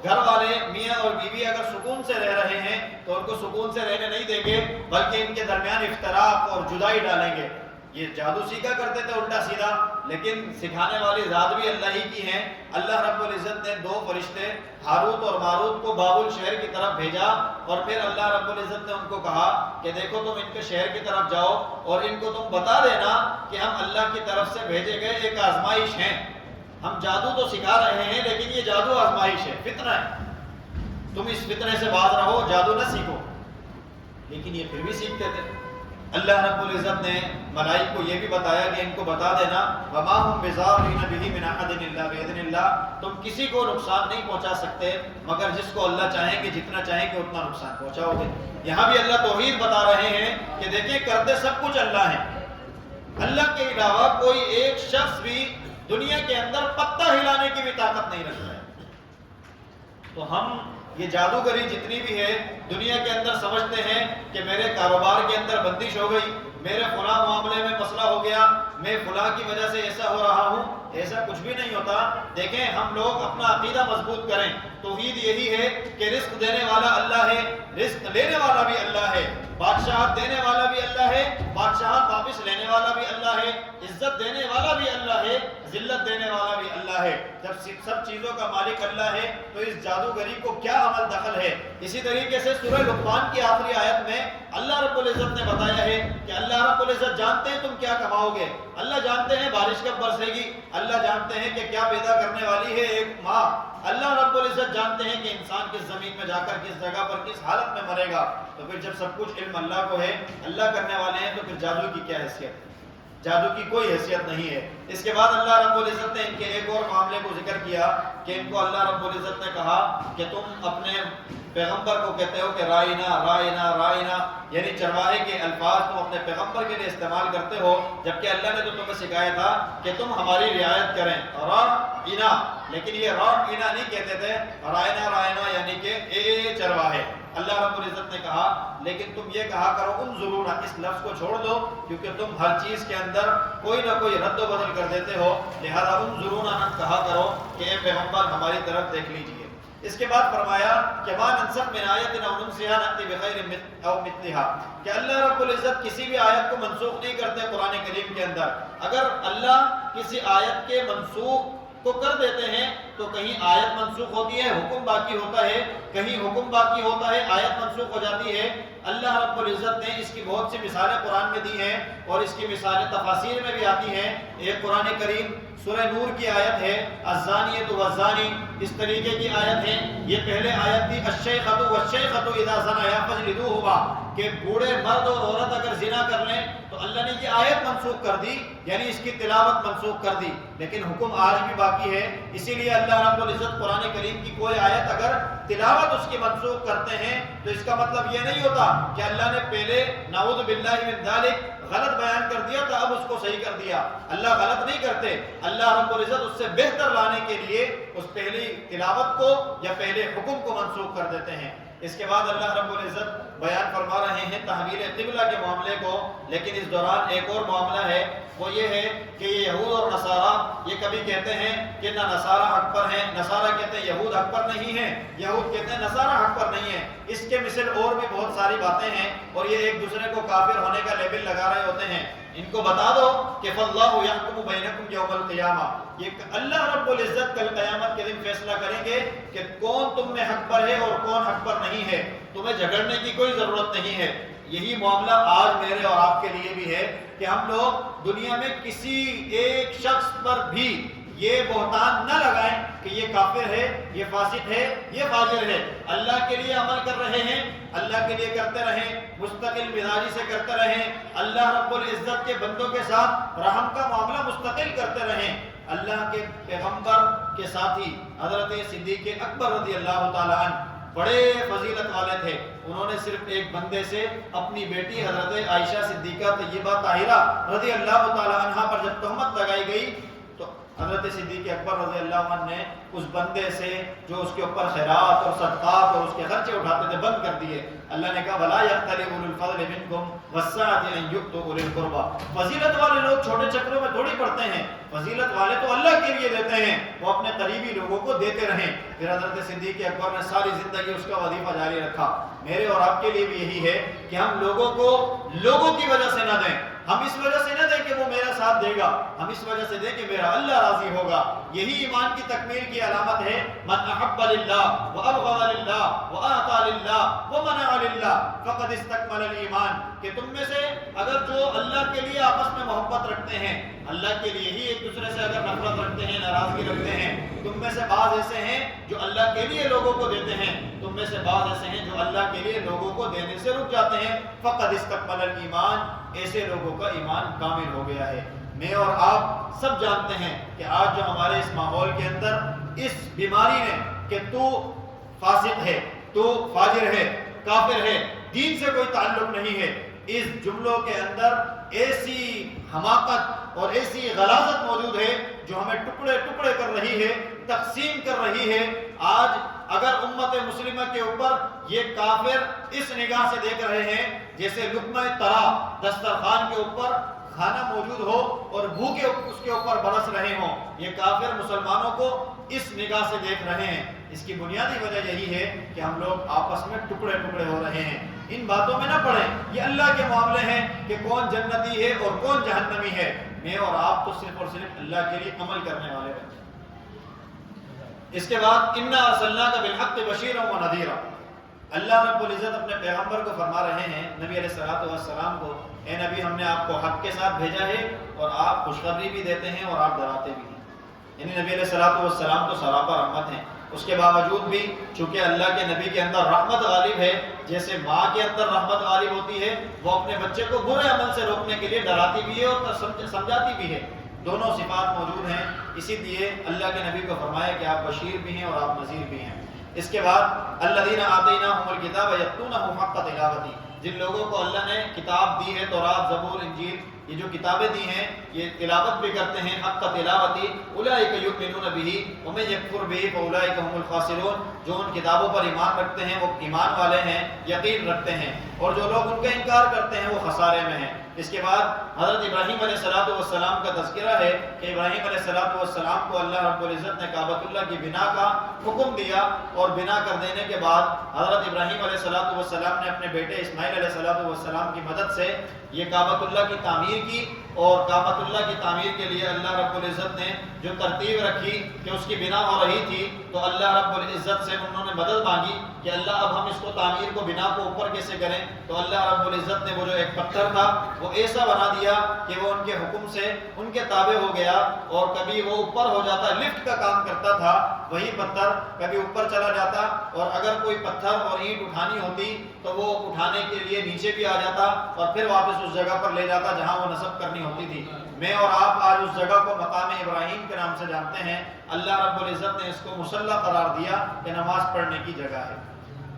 Speaker 1: گھر والے میاں اور بیوی اگر سکون سے رہ رہے ہیں تو ان کو سکون سے رہنے نہیں دیں گے، بلکہ ان کے درمیان افتراق اور جدائی ڈالیں گے۔ یہ جادو سیکھا کرتے تھے الٹا سیدھا، لیکن سکھانے والی ذات بھی اللہ ہی کی ہیں۔ اللہ رب العزت نے دو فرشتے ہاروت اور ماروت کو بابل شہر کی طرف بھیجا، اور پھر اللہ رب العزت نے ان کو کہا کہ دیکھو تم ان کے شہر کی طرف جاؤ اور ان کو تم بتا دینا کہ ہم اللہ کی طرف سے بھیجے گئے ایک آزمائش ہیں، ہم جادو تو سکھا رہے ہیں لیکن یہ جادو آزمائش ہے، فتنہ ہے، تم اس فتنے سے باز رہو، جادو نہ سیکھو۔ لیکن یہ پھر بھی سیکھتے تھے۔ اللہ رب العزت نے ملائک کو یہ بھی بتایا کہ ان کو بتا دینا وما هم بضارین بہ من احد الا باذن اللہ، تم کسی کو نقصان نہیں پہنچا سکتے مگر جس کو اللہ چاہیں گے، جتنا چاہیں گے اتنا نقصان پہنچاؤ گے۔ یہاں بھی اللہ توحید بتا رہے ہیں کہ دیکھیں کرتے سب کچھ اللہ ہے، اللہ کے علاوہ کوئی ایک شخص بھی دنیا کے اندر پتہ ہلانے کی بھی طاقت نہیں رکھتا ہے۔ تو ہم یہ جادوگری جتنی بھی ہے دنیا کے اندر سمجھتے ہیں کہ میرے کاروبار کے اندر بندش ہو گئی، میرے فلاں معاملے میں مسئلہ ہو گیا، میں فلاں کی وجہ سے ایسا ہو رہا ہوں، ایسا کچھ بھی نہیں ہوتا۔ دیکھیں ہم لوگ اپنا عقیدہ مضبوط کریں، توحید یہی ہے کہ رزق دینے والا اللہ ہے، رزق لینے والا بھی اللہ ہے، بادشاہت دینے والا بھی اللہ ہے، بادشاہت واپس لینے والا بھی اللہ ہے۔
Speaker 2: عزت دینے والا بھی اللہ ہے، ذلت دینے والا بھی اللہ ہے۔ جب سب چیزوں کا مالک اللہ ہے تو اس جادوگری کو کیا عمل دخل ہے؟ اسی طریقے سے سورہ لقمان کی آخری آیت میں اللہ رب العزت نے بتایا ہے کہ اللہ رب العزت جانتے ہیں تم کیا کماؤ گے، اللہ جانتے ہیں بارش کب برسے گی، اللہ جانتے ہیں کہ کیا پیدا کرنے والی ہے ایک ماں، اللہ رب العزت جانتے ہیں کہ انسان کس زمین میں جا کر کس جگہ پر کس حالت میں مرے گا۔ تو پھر جب سب کچھ علم اللہ کو ہے، اللہ کرنے والے ہیں، تو پھر جادو کی کیا حیثیت ہے؟ جادو کی کوئی حیثیت نہیں ہے۔ اس کے بعد اللہ رب العزت نے ان کے ایک اور معاملے کو ذکر کیا کہ ان کو اللہ رب العزت نے کہا کہ تم اپنے پیغمبر کو کہتے ہو کہ رائنا رائنا رائنا، یعنی چرواہے کے الفاظ تم اپنے پیغمبر کے لیے استعمال کرتے ہو، جبکہ اللہ نے تو تمہیں سکھایا تھا کہ تم ہماری رعایت کریں، رائنا، لیکن یہ رائنا نہیں کہتے تھے، رائنا رائنا یعنی کہ اے چرواہے۔ اللہ رب العزت نے کہا لیکن تم یہ کہا کرو انظرونا، اس لفظ کو چھوڑ دو کیونکہ تم ہر چیز کے اندر کوئی نہ کوئی رد و بدل کر دیتے ہو، لہذا انظرونا نہ کہا کرو کہ اے پیغمبر ہماری طرف دیکھ لیجئے۔ اس کے بعد فرمایا کہ ما ننسخ من آیت او ننسها نأتی بخیر او مثلها، کہ اللہ رب العزت کسی بھی آیت کو منسوخ نہیں کرتے قرآن کریم کے اندر۔ اگر اللہ کسی آیت کے منسوخ کو کر دیتے ہیں تو کہیں آیت منسوخ ہوتی ہے حکم باقی ہوتا ہے، کہیں حکم باقی ہوتا ہے آیت منسوخ ہو جاتی ہے۔ اللہ رب العزت نے اس کی بہت سی مثالیں قرآن میں دی ہیں اور اس کی مثالیں تفاسیر میں بھی آتی ہیں۔ ایک قرآن کریم سورہ نور کی آیت ہے الزانیۃ والزانی، اس طریقے کی آیت ہے، یہ پہلے آیت تھی الشیخۃ والشیخۃ اذا زنیا فاجلدوہما، کہ بوڑھے مرد اور عورت اگر زنا کر لیں تو اللہ نے یہ آیت منسوخ کر دی، یعنی اس کی تلاوت منسوخ کر دی، لیکن حکم آج بھی باقی ہے۔ اسی لیے اللہ رب العزت قرآن کریم کی کوئی آیت اگر تلاوت اس کی منسوخ کرتے ہیں تو اس کا مطلب یہ نہیں ہوتا کہ اللہ نے پہلے نعوذ باللہ من ذالک غلط بیان کر دیا تھا اب اس کو صحیح کر دیا۔ اللہ غلط نہیں کرتے، اللہ رب العزت اس سے بہتر لانے کے لیے اس پہلی تلاوت کو یا پہلے حکم کو منسوخ کر دیتے ہیں۔ اس کے بعد اللہ رب العزت بیان فرما رہے ہیں تحویل قبلہ کے معاملے کو، لیکن اس دوران ایک اور معاملہ ہے، وہ یہ ہے کہ یہ یہود اور نصارہ یہ کبھی کہتے ہیں کہ نہ نصارہ حق پر ہیں، نصارہ کہتے ہیں یہود حق پر نہیں ہیں، یہود کہتے ہیں نصارہ حق پر نہیں ہیں۔ اس کے مثل اور بھی بہت ساری باتیں ہیں اور یہ ایک دوسرے کو کافر ہونے کا لیبل لگا رہے ہوتے ہیں۔ ان کو بتا دو کہ فاللہ یحکم بینکم یوم القیامہ، یہ اللہ رب العزت کل قیامت کے دن فیصلہ کریں گے کہ کون تم میں حق پر ہے اور کون حق پر نہیں ہے، تمہیں جھگڑنے کی کوئی ضرورت نہیں ہے۔ یہی معاملہ آج میرے اور آپ کے لیے بھی ہے کہ ہم لوگ دنیا میں کسی ایک شخص پر بھی یہ بہتان نہ لگائیں کہ یہ کافر ہے، یہ فاسق ہے، یہ فاجر ہے۔ اللہ کے لیے عمل کر رہے ہیں، اللہ کے لیے کرتے رہیں، مستقل مزاجی سے کرتے رہیں، اللہ رب العزت کے بندوں کے ساتھ رحم کا معاملہ مستقل کرتے رہیں۔ اللہ کے پیغمبر کے ساتھی حضرت صدیق اکبر رضی اللہ تعالیٰ عنہ بڑے فضیلت والے تھے، انہوں نے صرف ایک بندے سے اپنی بیٹی حضرت عائشہ صدیقہ طیبہ طاہرہ رضی اللہ تعالیٰ عنہ پر جب تہمت لگائی گئی تو حضرت صدیق اکبر رضی اللہ عنہ نے اس بندے سے جو اس کے اوپر خیرات اور صدقات اور اس کے خرچے اٹھاتے تھے بند کر دیے۔ اللہ نے کہا وَلَا يَأْتَلِ أُولُو الْفَضْلِ مِنْكُمْ وَالسَّعَةِ أَنْ يُؤْتُوا أُولِي الْقُرْبَى، فضیلت والے لوگ چھوٹے چکروں میں تھوڑی پڑتے ہیں، فضیلت والے تو اللہ کے لیے دیتے ہیں، وہ اپنے قریبی لوگوں کو دیتے رہیں۔ پھر حضرت صدیق اکبر نے ساری زندگی اس کا وظیفہ جاری رکھا۔ میرے اور آپ کے لیے بھی یہی ہے کہ ہم لوگوں کو لوگوں کی وجہ سے نہ دیں، ہم اس وجہ سے نہ دیں کہ وہ میرا ساتھ دے گا، ہم اس وجہ سے دیں کہ میرا اللہ راضی ہوگا۔ یہی ایمان کی تکمیل کی علامت ہے من احب للہ وابغض للہ واعطى للہ ومنع للہ فقد استکمل الایمان، کہ تم میں سے اگر جو اللہ کے لیے آپس میں محبت رکھتے ہیں، اللہ کے لیے ہی ایک دوسرے سے اگر نفرت رکھتے ہیں، ناراضگی رکھتے ہیں، تم میں سے بعض ایسے ہیں جو اللہ کے لیے لوگوں کو دیتے ہیں، تم میں سے بعض ایسے ہیں جو اللہ کے لیے لوگوں کو دینے سے رک جاتے ہیں، فقد استکمل الایمان، ایسے لوگوں کا ایمان کامل ہو گیا ہے۔ میں اور آپ سب جانتے ہیں کہ آج جو ہمارے اس ماحول کے اندر اس بیماری نے کہ تو فاسق ہے، تو فاجر ہے، کافر ہے، دین سے کوئی تعلق نہیں ہے، اس جملوں کے اندر ایسی حماقت اور ایسی غلاظت موجود ہے جو ہمیں ٹکڑے ٹکڑے کر رہی ہے، تقسیم کر رہی ہے۔ آج اگر امت مسلمہ کے اوپر یہ کافر اس نگاہ سے دیکھ رہے ہیں جیسے لقمہ طرا دسترخوان کے اوپر کھانا موجود ہو اور بھوکے اس کے اوپر برس رہے ہوں، یہ کافر مسلمانوں کو اس نگاہ سے دیکھ رہے ہیں۔ اس کی بنیادی وجہ یہی ہے کہ ہم لوگ آپس میں ٹکڑے ٹکڑے ہو رہے ہیں۔ ان باتوں میں نہ پڑیں، یہ اللہ کے معاملے ہیں کہ کون جنتی ہے اور کون جہنمی ہے۔ میں اور آپ تو صرف اور صرف اللہ کے لیے عمل کرنے والے بن جائیں۔ اس کے بعد اِنَّا أَرْسَلْنَاكَ بِالْحَقِّ بَشِيرًا وَنَذِيرًا، اللہ رب العزت اپنے پیغمبر کو فرما رہے ہیں، نبی علیہ الصلوۃ والسلام کو، اے نبی ہم نے آپ کو حق کے ساتھ بھیجا ہے اور آپ خوشخبری بھی دیتے ہیں اور آپ ڈراتے بھی ہیں۔ یعنی نبی علیہ الصلوۃ والسلام تو سراپا رحمت ہیں، اس کے باوجود بھی چونکہ اللہ کے نبی کے اندر رحمت غالب ہے، جیسے ماں کے اندر رحمت غالب ہوتی ہے، وہ اپنے بچے کو برے عمل سے روکنے کے لیے ڈراتی بھی ہے اور سمجھاتی بھی ہے، دونوں صفات موجود ہیں۔ اسی لیے اللہ کے نبی کو فرمایا کہ آپ بشیر بھی ہیں اور آپ نذیر بھی ہیں۔ اس کے بعد الذین آتیناہم الکتاب یتلونہ حق تلاوتہ، جن لوگوں کو اللہ نے کتاب دی ہے، تورات، زبور، انجیل، یہ جو کتابیں دی ہیں یہ تلاوت بھی کرتے ہیں حق تلاوتی، اولئک یؤمنون بہ ومن یکفر بہ فاولئک هم الخاسرون، جو ان کتابوں پر ایمان رکھتے ہیں وہ ایمان والے ہیں، یقین رکھتے ہیں، اور جو لوگ ان کا انکار کرتے ہیں وہ خسارے میں ہیں۔ اس کے بعد حضرت ابراہیم علیہ السلام کا تذکرہ ہے کہ ابراہیم علیہ السلام کو اللہ رب العزت نے کعبۃ اللہ کی بنا کا حکم دیا، اور بنا کر دینے کے بعد حضرت ابراہیم علیہ السلام نے اپنے بیٹے اسماعیل علیہ السلام کی مدد سے یہ کعبۃ اللہ کی تعمیر کی، اور کعبۃ اللہ کی تعمیر کے لیے اللہ رب العزت نے جو ترتیب رکھی کہ اس کی بنا ہو رہی تھی، تو اللہ رب العزت سے انہوں نے مدد مانگی کہ اللہ اب ہم اس کو تعمیر کو بنا کو اوپر کیسے کریں، تو اللہ رب العزت نے وہ جو ایک پتھر تھا وہ ایسا بنا دیا کہ وہ ان کے حکم سے ان کے تابع ہو گیا، اور کبھی وہ اوپر ہو جاتا، لفٹ کا کام کرتا تھا وہی پتھر، کبھی اوپر چلا جاتا، اور اگر کوئی پتھر اور اینٹ اٹھانی ہوتی تو وہ اٹھانے کے لیے نیچے بھی آ جاتا اور پھر واپس اس جگہ پر لے جاتا جہاں وہ نصب کرنی ہوتی تھی۔ میں اور آپ آج اس جگہ کو مقام ابراہیم کے نام سے جانتے ہیں۔ اللہ رب العزت نے اس کو مصلی قرار دیا کہ نماز پڑھنے کی جگہ ہے۔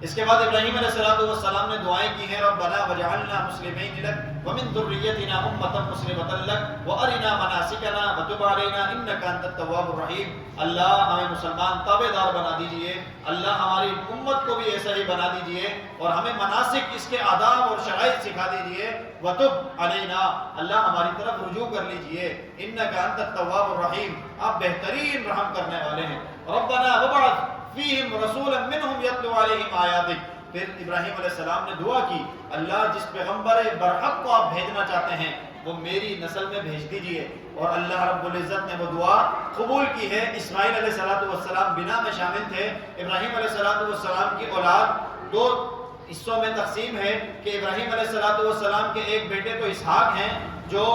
Speaker 2: اس کے بعد ابراہیم علیہ السلام نے دعائیں کی ہیں، ربنا وجعلنا مسلمین لک ومن ذریتنا امۃ مسلمۃ لک وارنا مناسکنا وتب علینا انک انت التواب الرحیم، اللہ ہمیں مسلمان تابع دار بنا دیجئے، اللہ ہماری امت کو بھی ایسا ہی بنا دیجئے، اور ہمیں مناسک اس کے آداب اور شرائط سکھا دیجئے، وتب علینا، اللہ ہماری طرف رجوع کر لیجئے، انک انت التواب الرحیم، آپ بہترین رحم کرنے والے ہیں۔ ربنا وبعث فیہم رسولا منہم یتلو علیہم آیاتک، پھر ابراہیم علیہ السلام نے دعا کی، اللہ جس پیغمبر برحق کو آپ بھیجنا چاہتے ہیں وہ میری نسل میں بھیج دیجئے، اور اللہ رب العزت نے وہ دعا قبول کی ہے۔ اسماعیل علیہ السلام بنا میں شامل تھے۔ ابراہیم علیہ السلام کی اولاد دو حصوں میں تقسیم ہے کہ ابراہیم علیہ السلام کے ایک بیٹے تو اسحاق ہیں جو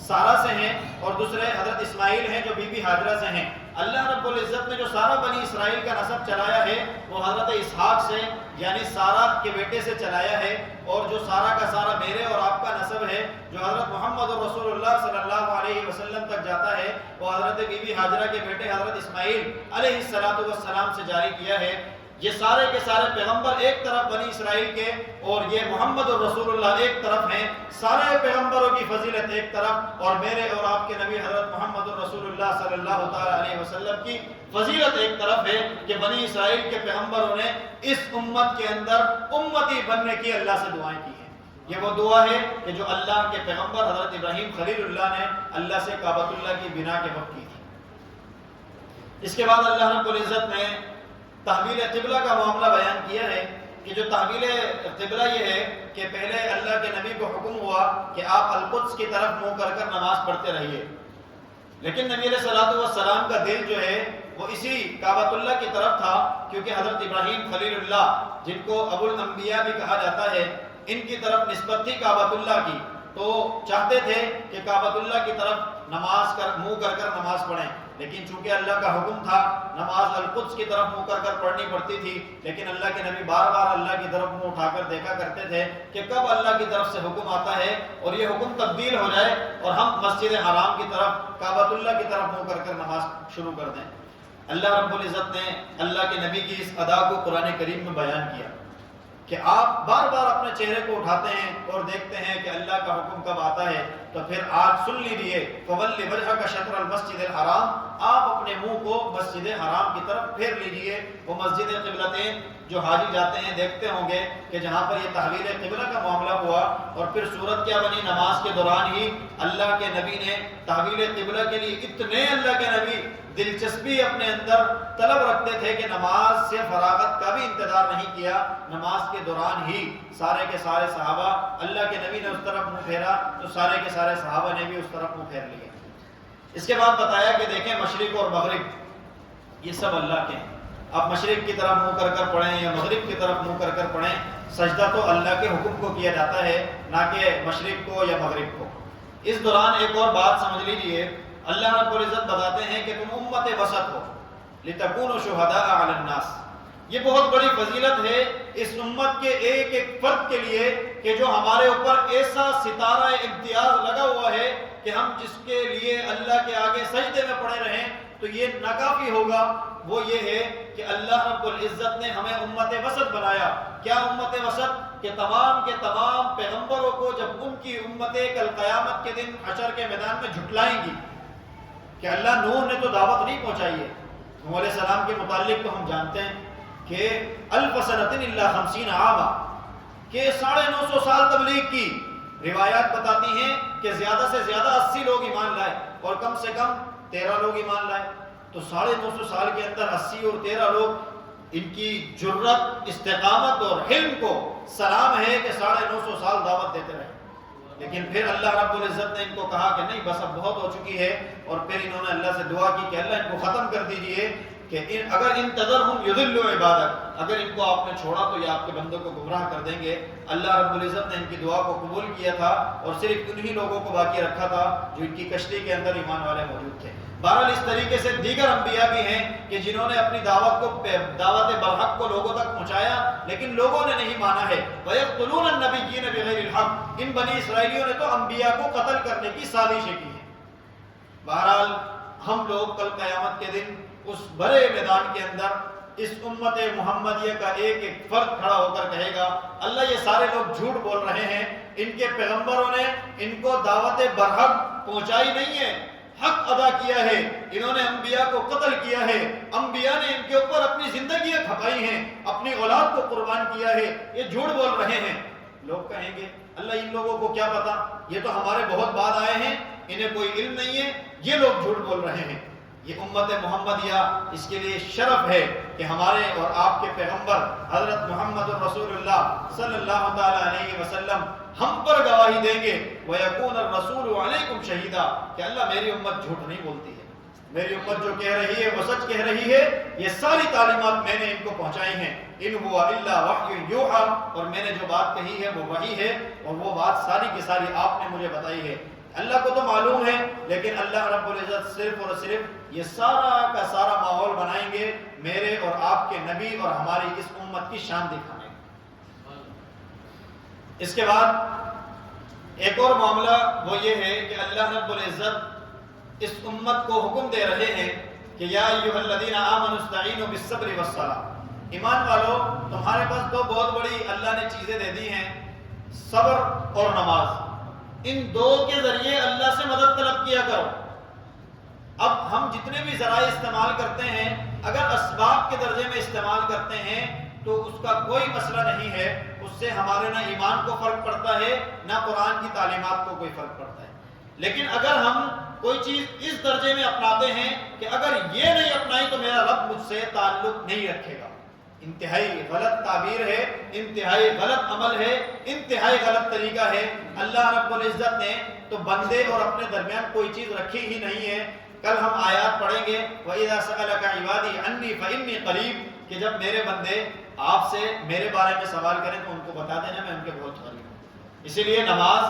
Speaker 2: سارہ سے ہیں، اور دوسرے حضرت اسماعیل ہیں جو بی بی ہاجرہ سے ہیں۔ اللہ رب العزت نے جو سارا بنی اسرائیل کا نسب چلایا ہے وہ حضرت اسحاق سے یعنی سارہ کے بیٹے سے چلایا ہے، اور جو سارا کا سارا میرے اور آپ کا نسب ہے جو حضرت محمد رسول اللہ صلی اللہ علیہ وسلم تک جاتا ہے وہ حضرت بی بی ہاجرہ کے بیٹے حضرت اسماعیل علیہ السلام سے جاری کیا ہے۔ یہ سارے کے سارے پیغمبر ایک طرف بنی اسرائیل کے، اور یہ محمد الرسول اللہ ایک طرف ہیں، سارے پیغمبروں کی فضیلت ایک طرف، اور میرے اور آپ کے نبی حضرت محمد الرسول اللہ صلی اللہ تعالی علیہ وسلم کی فضیلت ایک طرف ہے کہ بنی اسرائیل کے پیغمبروں نے اس امت کے اندر امتی بننے کی اللہ سے دعائیں کی ہیں۔ یہ وہ دعا ہے کہ جو اللہ کے پیغمبر حضرت ابراہیم خلیل اللہ نے اللہ سے کعبۃ اللہ کی بنا کے وقت کی تھی۔ اس کے بعد اللہ رب العزت نے تحویل قبلہ کا معاملہ بیان کیا ہے کہ جو تحویل قبلہ یہ ہے کہ پہلے اللہ کے نبی کو حکم ہوا کہ آپ القدس کی طرف منہ کر کر نماز پڑھتے رہیے، لیکن نبی علیہ السلام کا دل جو ہے وہ اسی کعبۃ اللہ کی طرف تھا، کیونکہ حضرت ابراہیم خلیل اللہ جن کو ابو الانبیاء بھی کہا جاتا ہے ان کی طرف نسبت تھی کعبۃ اللہ کی، تو چاہتے تھے کہ کعبۃ اللہ کی طرف منہ کر کر نماز پڑھیں، لیکن چونکہ اللہ کا حکم تھا نماز القدس کی طرف منہ کر کر پڑھنی پڑتی تھی، لیکن اللہ کے نبی بار بار اللہ کی طرف منہ اٹھا کر دیکھا کرتے تھے کہ کب اللہ کی طرف سے حکم آتا ہے اور یہ حکم تبدیل ہو جائے اور ہم مسجد حرام کی طرف کعبۃ اللہ کی طرف منہ کر کر نماز شروع کر دیں۔ اللہ رب العزت نے اللہ کے نبی کی اس ادا کو قرآن کریم میں بیان کیا کہ آپ بار بار اپنے چہرے کو اٹھاتے ہیں اور دیکھتے ہیں کہ اللہ کا حکم کب آتا ہے، تو پھر آج سن لیجیے فَوَلِّ وَجْهَكَ شَطْرَ الْمَسْجِدِ الْحَرَامِ، آپ اپنے منہ کو مسجد حرام کی طرف پھیر لیجئے۔ وہ مسجد قبلتین جو حاجی جاتے ہیں دیکھتے ہوں گے کہ جہاں پر یہ تحویل قبلہ کا معاملہ ہوا، اور پھر صورت کیا بنی، نماز کے دوران ہی اللہ کے نبی نے تحویل قبلہ کے لیے اتنے اللہ کے نبی دلچسپی اپنے اندر طلب رکھتے تھے کہ نماز سے فراغت کا بھی انتظار نہیں کیا، نماز کے دوران ہی سارے کے سارے صحابہ، اللہ کے نبی نے اس طرف منہ پھیرا تو سارے کے سارے صحابہ نے بھی اس طرف منہ پھیر لیا۔ اس کے بعد بتایا کہ دیکھیں مشرق اور مغرب یہ سب اللہ کے ہیں، آپ مشرق کی طرف منہ کر کر پڑھیں یا مغرب کی طرف منہ کر کر پڑھیں، سجدہ تو اللہ کے حکم کو کیا جاتا ہے، نہ کہ مشرق کو یا مغرب کو۔ اس دوران ایک اور بات سمجھ لیجئے، اللہ رب العزت بتاتے ہیں کہ تم امت وسط ہو لتکونوا شہداء علی الناس۔ یہ بہت بڑی فضیلت ہے اس امت کے ایک ایک فرد کے لیے کہ جو ہمارے اوپر ایسا ستارہ امتیاز لگا ہوا ہے کہ ہم جس کے لیے اللہ کے آگے سجدے میں پڑے رہیں تو یہ ناکافی ہوگا۔ وہ یہ ہے کہ اللہ رب العزت نے ہمیں امت وسط بنایا۔ کیا امت وسط؟ کہ تمام کے تمام پیغمبروں کو جب ان کی امتیں کل قیامت کے دن حشر کے میدان میں جھٹلائیں گی کہ اللہ نوح نے تو دعوت نہیں پہنچائی ہے، نوح علیہ السلام کے متعلق تو ہم جانتے ہیں کہ الف سنۃ الا 50 عاما، کہ 950 سال تبلیغ کی۔ روایات بتاتی ہیں کہ زیادہ سے زیادہ 80 لوگ ایمان لائے اور کم سے کم 13 لوگ ایمان لائے۔ تو 950 سال کے اندر 80 اور 13 لوگ، ان کی جرت، استقامت اور حلم کو سلام ہے کہ 950 سال دعوت دیتے رہے۔ لیکن پھر اللہ رب العزت نے ان کو کہا کہ نہیں بس اب بہت ہو چکی ہے، اور پھر انہوں نے اللہ سے دعا کی کہ اللہ ان کو ختم کر دیجئے، کہ اگر ان تذرہم یضلوا عبادک، اگر ان کو آپ نے چھوڑا تو یہ آپ کے بندوں کو گمراہ کر دیں گے۔ اللہ رب العزت نے ان کی دعا کو قبول کیا تھا اور صرف انہی لوگوں کو باقی رکھا تھا جو ان کی کشتی کے اندر ایمان والے موجود تھے۔ بہرحال اس طریقے سے دیگر انبیاء بھی ہیں کہ جنہوں نے اپنی دعوت برحق کو لوگوں تک پہنچایا لیکن لوگوں نے نہیں مانا ہے۔ وَيَقْتُلُونَ النَّبِيِّينَ بِغَيْرِ الْحَقِّ، ان بنی اسرائیلیوں نے تو انبیاء کو قتل کرنے کی سازشیں کی ہیں۔ بہرحال ہم لوگ کل قیامت کے دن اس بڑے میدان کے اندر اس امت محمدیہ کا ایک ایک فرد کھڑا ہو کر کہے گا اللہ یہ سارے لوگ جھوٹ بول رہے ہیں، ان کے پیغمبروں نے ان کو دعوت برحق پہنچائی نہیں ہے، حق ادا کیا ہے، انہوں نے انبیاء کو قتل کیا ہے، انبیاء نے ان کے اوپر اپنی زندگیاں کھپائی ہیں، اپنی اولاد کو قربان کیا ہے، یہ جھوٹ بول رہے ہیں۔ لوگ کہیں گے اللہ ان لوگوں کو کیا پتا، یہ تو ہمارے بہت بعد آئے ہیں، انہیں کوئی علم نہیں ہے، یہ لوگ جھوٹ بول رہے ہیں۔ یہ امت محمدیہ اس کے لیے شرف ہے کہ ہمارے اور آپ کے پیغمبر حضرت محمد رسول اللہ صلی اللہ تعالی علیہ وسلم ہم پر گواہی دیں گے وَيَكُونَ الرَّسُولُ عَلَيْكُمْ شَهِيدًا، کہ اللہ میری امت جھوٹ نہیں بولتی ہے، میری امت جو کہہ رہی ہے وہ سچ کہہ رہی ہے، یہ ساری تعلیمات میں نے ان کو پہنچائی ہیں۔ ان هو الا وحی یوحی، اور میں نے جو بات کہی ہے وہ وحی ہے، اور وہ بات ساری کی ساری آپ نے مجھے بتائی ہے۔ اللہ کو تو معلوم ہے، لیکن اللہ رب العزت صرف اور صرف یہ سارا کا سارا ماحول بنائیں گے میرے اور آپ کے نبی اور ہماری اس امت کی شان دکھانے۔ اس کے بعد ایک اور معاملہ وہ یہ ہے کہ اللہ رب العزت اس امت کو حکم دے رہے ہیں کہ یا ایھا الذین آمنوا استعینوا بالصبر والصلاۃ، ایمان والو تمہارے پاس دو بہت بڑی اللہ نے چیزیں دے دی ہیں، صبر اور نماز، ان دو کے ذریعے اللہ سے مدد طلب کیا کرو۔ اب ہم جتنے بھی ذرائع استعمال کرتے ہیں اگر اسباب کے درجے میں استعمال کرتے ہیں تو اس کا کوئی مسئلہ نہیں ہے، اس سے ہمارے نہ ایمان کو فرق پڑتا ہے نہ قرآن کی تعلیمات کو کوئی فرق پڑتا ہے۔ لیکن اگر ہم کوئی چیز اس درجے میں اپناتے ہیں کہ اگر یہ نہیں اپنائی تو میرا رب مجھ سے تعلق نہیں رکھے گا، انتہائی غلط تعبیر ہے، انتہائی غلط عمل ہے، انتہائی غلط طریقہ ہے۔ اللہ رب العزت نے تو بندے اور اپنے درمیان کوئی چیز رکھی ہی نہیں ہے۔ کل ہم آیات پڑھیں گے وَإِذَا سَأَلَكَ عِبَادِي عَنِّي فَإِنِّي قَرِيبٌ، کہ جب میرے بندے آپ سے میرے بارے میں سوال کریں تو ان کو بتا دینا میں ان کے بہت قریب ہوں۔ اسی لیے نماز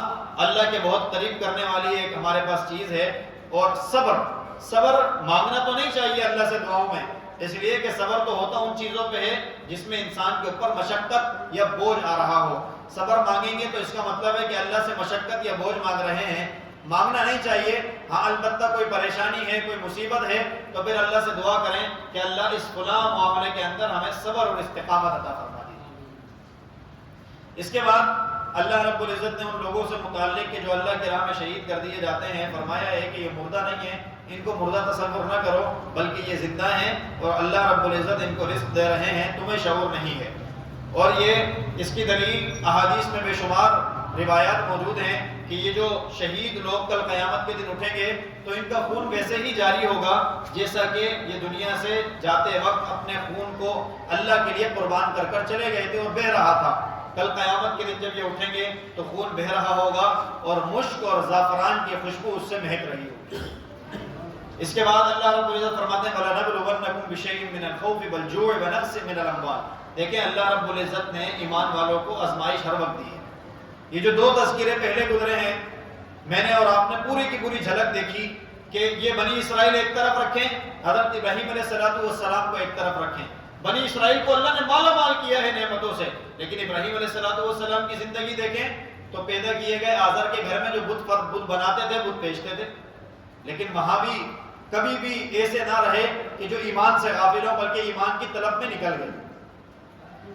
Speaker 2: اللہ کے بہت قریب کرنے والی ایک ہمارے پاس چیز ہے، اور صبر مانگنا تو نہیں چاہیے اللہ سے دعاؤں میں، اس لیے کہ صبر تو ہوتا ان چیزوں پہ ہے جس میں انسان کے اوپر مشقت یا بوجھ آ رہا ہو۔ صبر مانگیں گے تو اس کا مطلب ہے کہ اللہ سے مشقت یا بوجھ مانگ رہے ہیں، مانگنا نہیں چاہیے۔ ہاں البتہ کوئی پریشانی ہے، کوئی مصیبت ہے تو پھر اللہ سے دعا کریں کہ اللہ اس فلاں معاملے کے اندر ہمیں صبر اور استقامت عطا فرما دیجیے۔ اس کے بعد اللہ رب العزت نے ان لوگوں سے متعلق کہ جو اللہ کی راہ میں شہید کر دیے جاتے ہیں فرمایا ہے کہ یہ مردہ نہیں ہے، ان کو مردہ تصور نہ کرو، بلکہ یہ زندہ ہیں اور اللہ رب العزت ان کو رزق دے رہے ہیں، تمہیں شعور نہیں ہے۔ اور یہ اس کی دلیل احادیث میں بے شمار روایات موجود ہیں کہ یہ جو شہید لوگ کل قیامت کے دن اٹھیں گے تو ان کا خون ویسے ہی جاری ہوگا جیسا کہ یہ دنیا سے جاتے وقت اپنے خون کو اللہ کے لیے قربان کر کر چلے گئے تھے اور بہہ رہا تھا۔ کل قیامت کے دن جب یہ اٹھیں گے تو خون بہہ رہا ہوگا اور مشک اور زعفران کی خوشبو اس سے مہک رہی ہوگی۔ اس کے بعد اللہ رب العزت فرماتے ہیں وَلَنَبْلُوَنَّكُمْ بِشَيْءٍ مِّنَ الْخَوْفِ وَالْجُوعِ وَنَقْصٍ مِّنَ الْأَمْوَالِ۔ دیکھیں اللہ رب العزت نے ایمان والوں کو آزمائش ہر وقت دی ہے۔ یہ جو دو تذکرے پہلے گزرے ہیں میں نے اور آپ نے پوری کی پوری جھلک دیکھی کہ یہ بنی اسرائیل ایک طرف رکھیں، حضرت ابراہیم علیہ السلام کو ایک طرف رکھیں۔ بنی اسرائیل کو اللہ نے مالا مال کیا ہے نعمتوں سے، لیکن ابراہیم علیہ السلام کی زندگی دیکھیں تو پیدا کیے گئے آزر کے گھر میں جو بت بناتے تھے، بت بیچتے تھے، لیکن وہاں بھی کبھی بھی ایسے نہ رہے کہ جو ایمان سے غافل ہوں، بلکہ ایمان کی طلب میں نکل گئے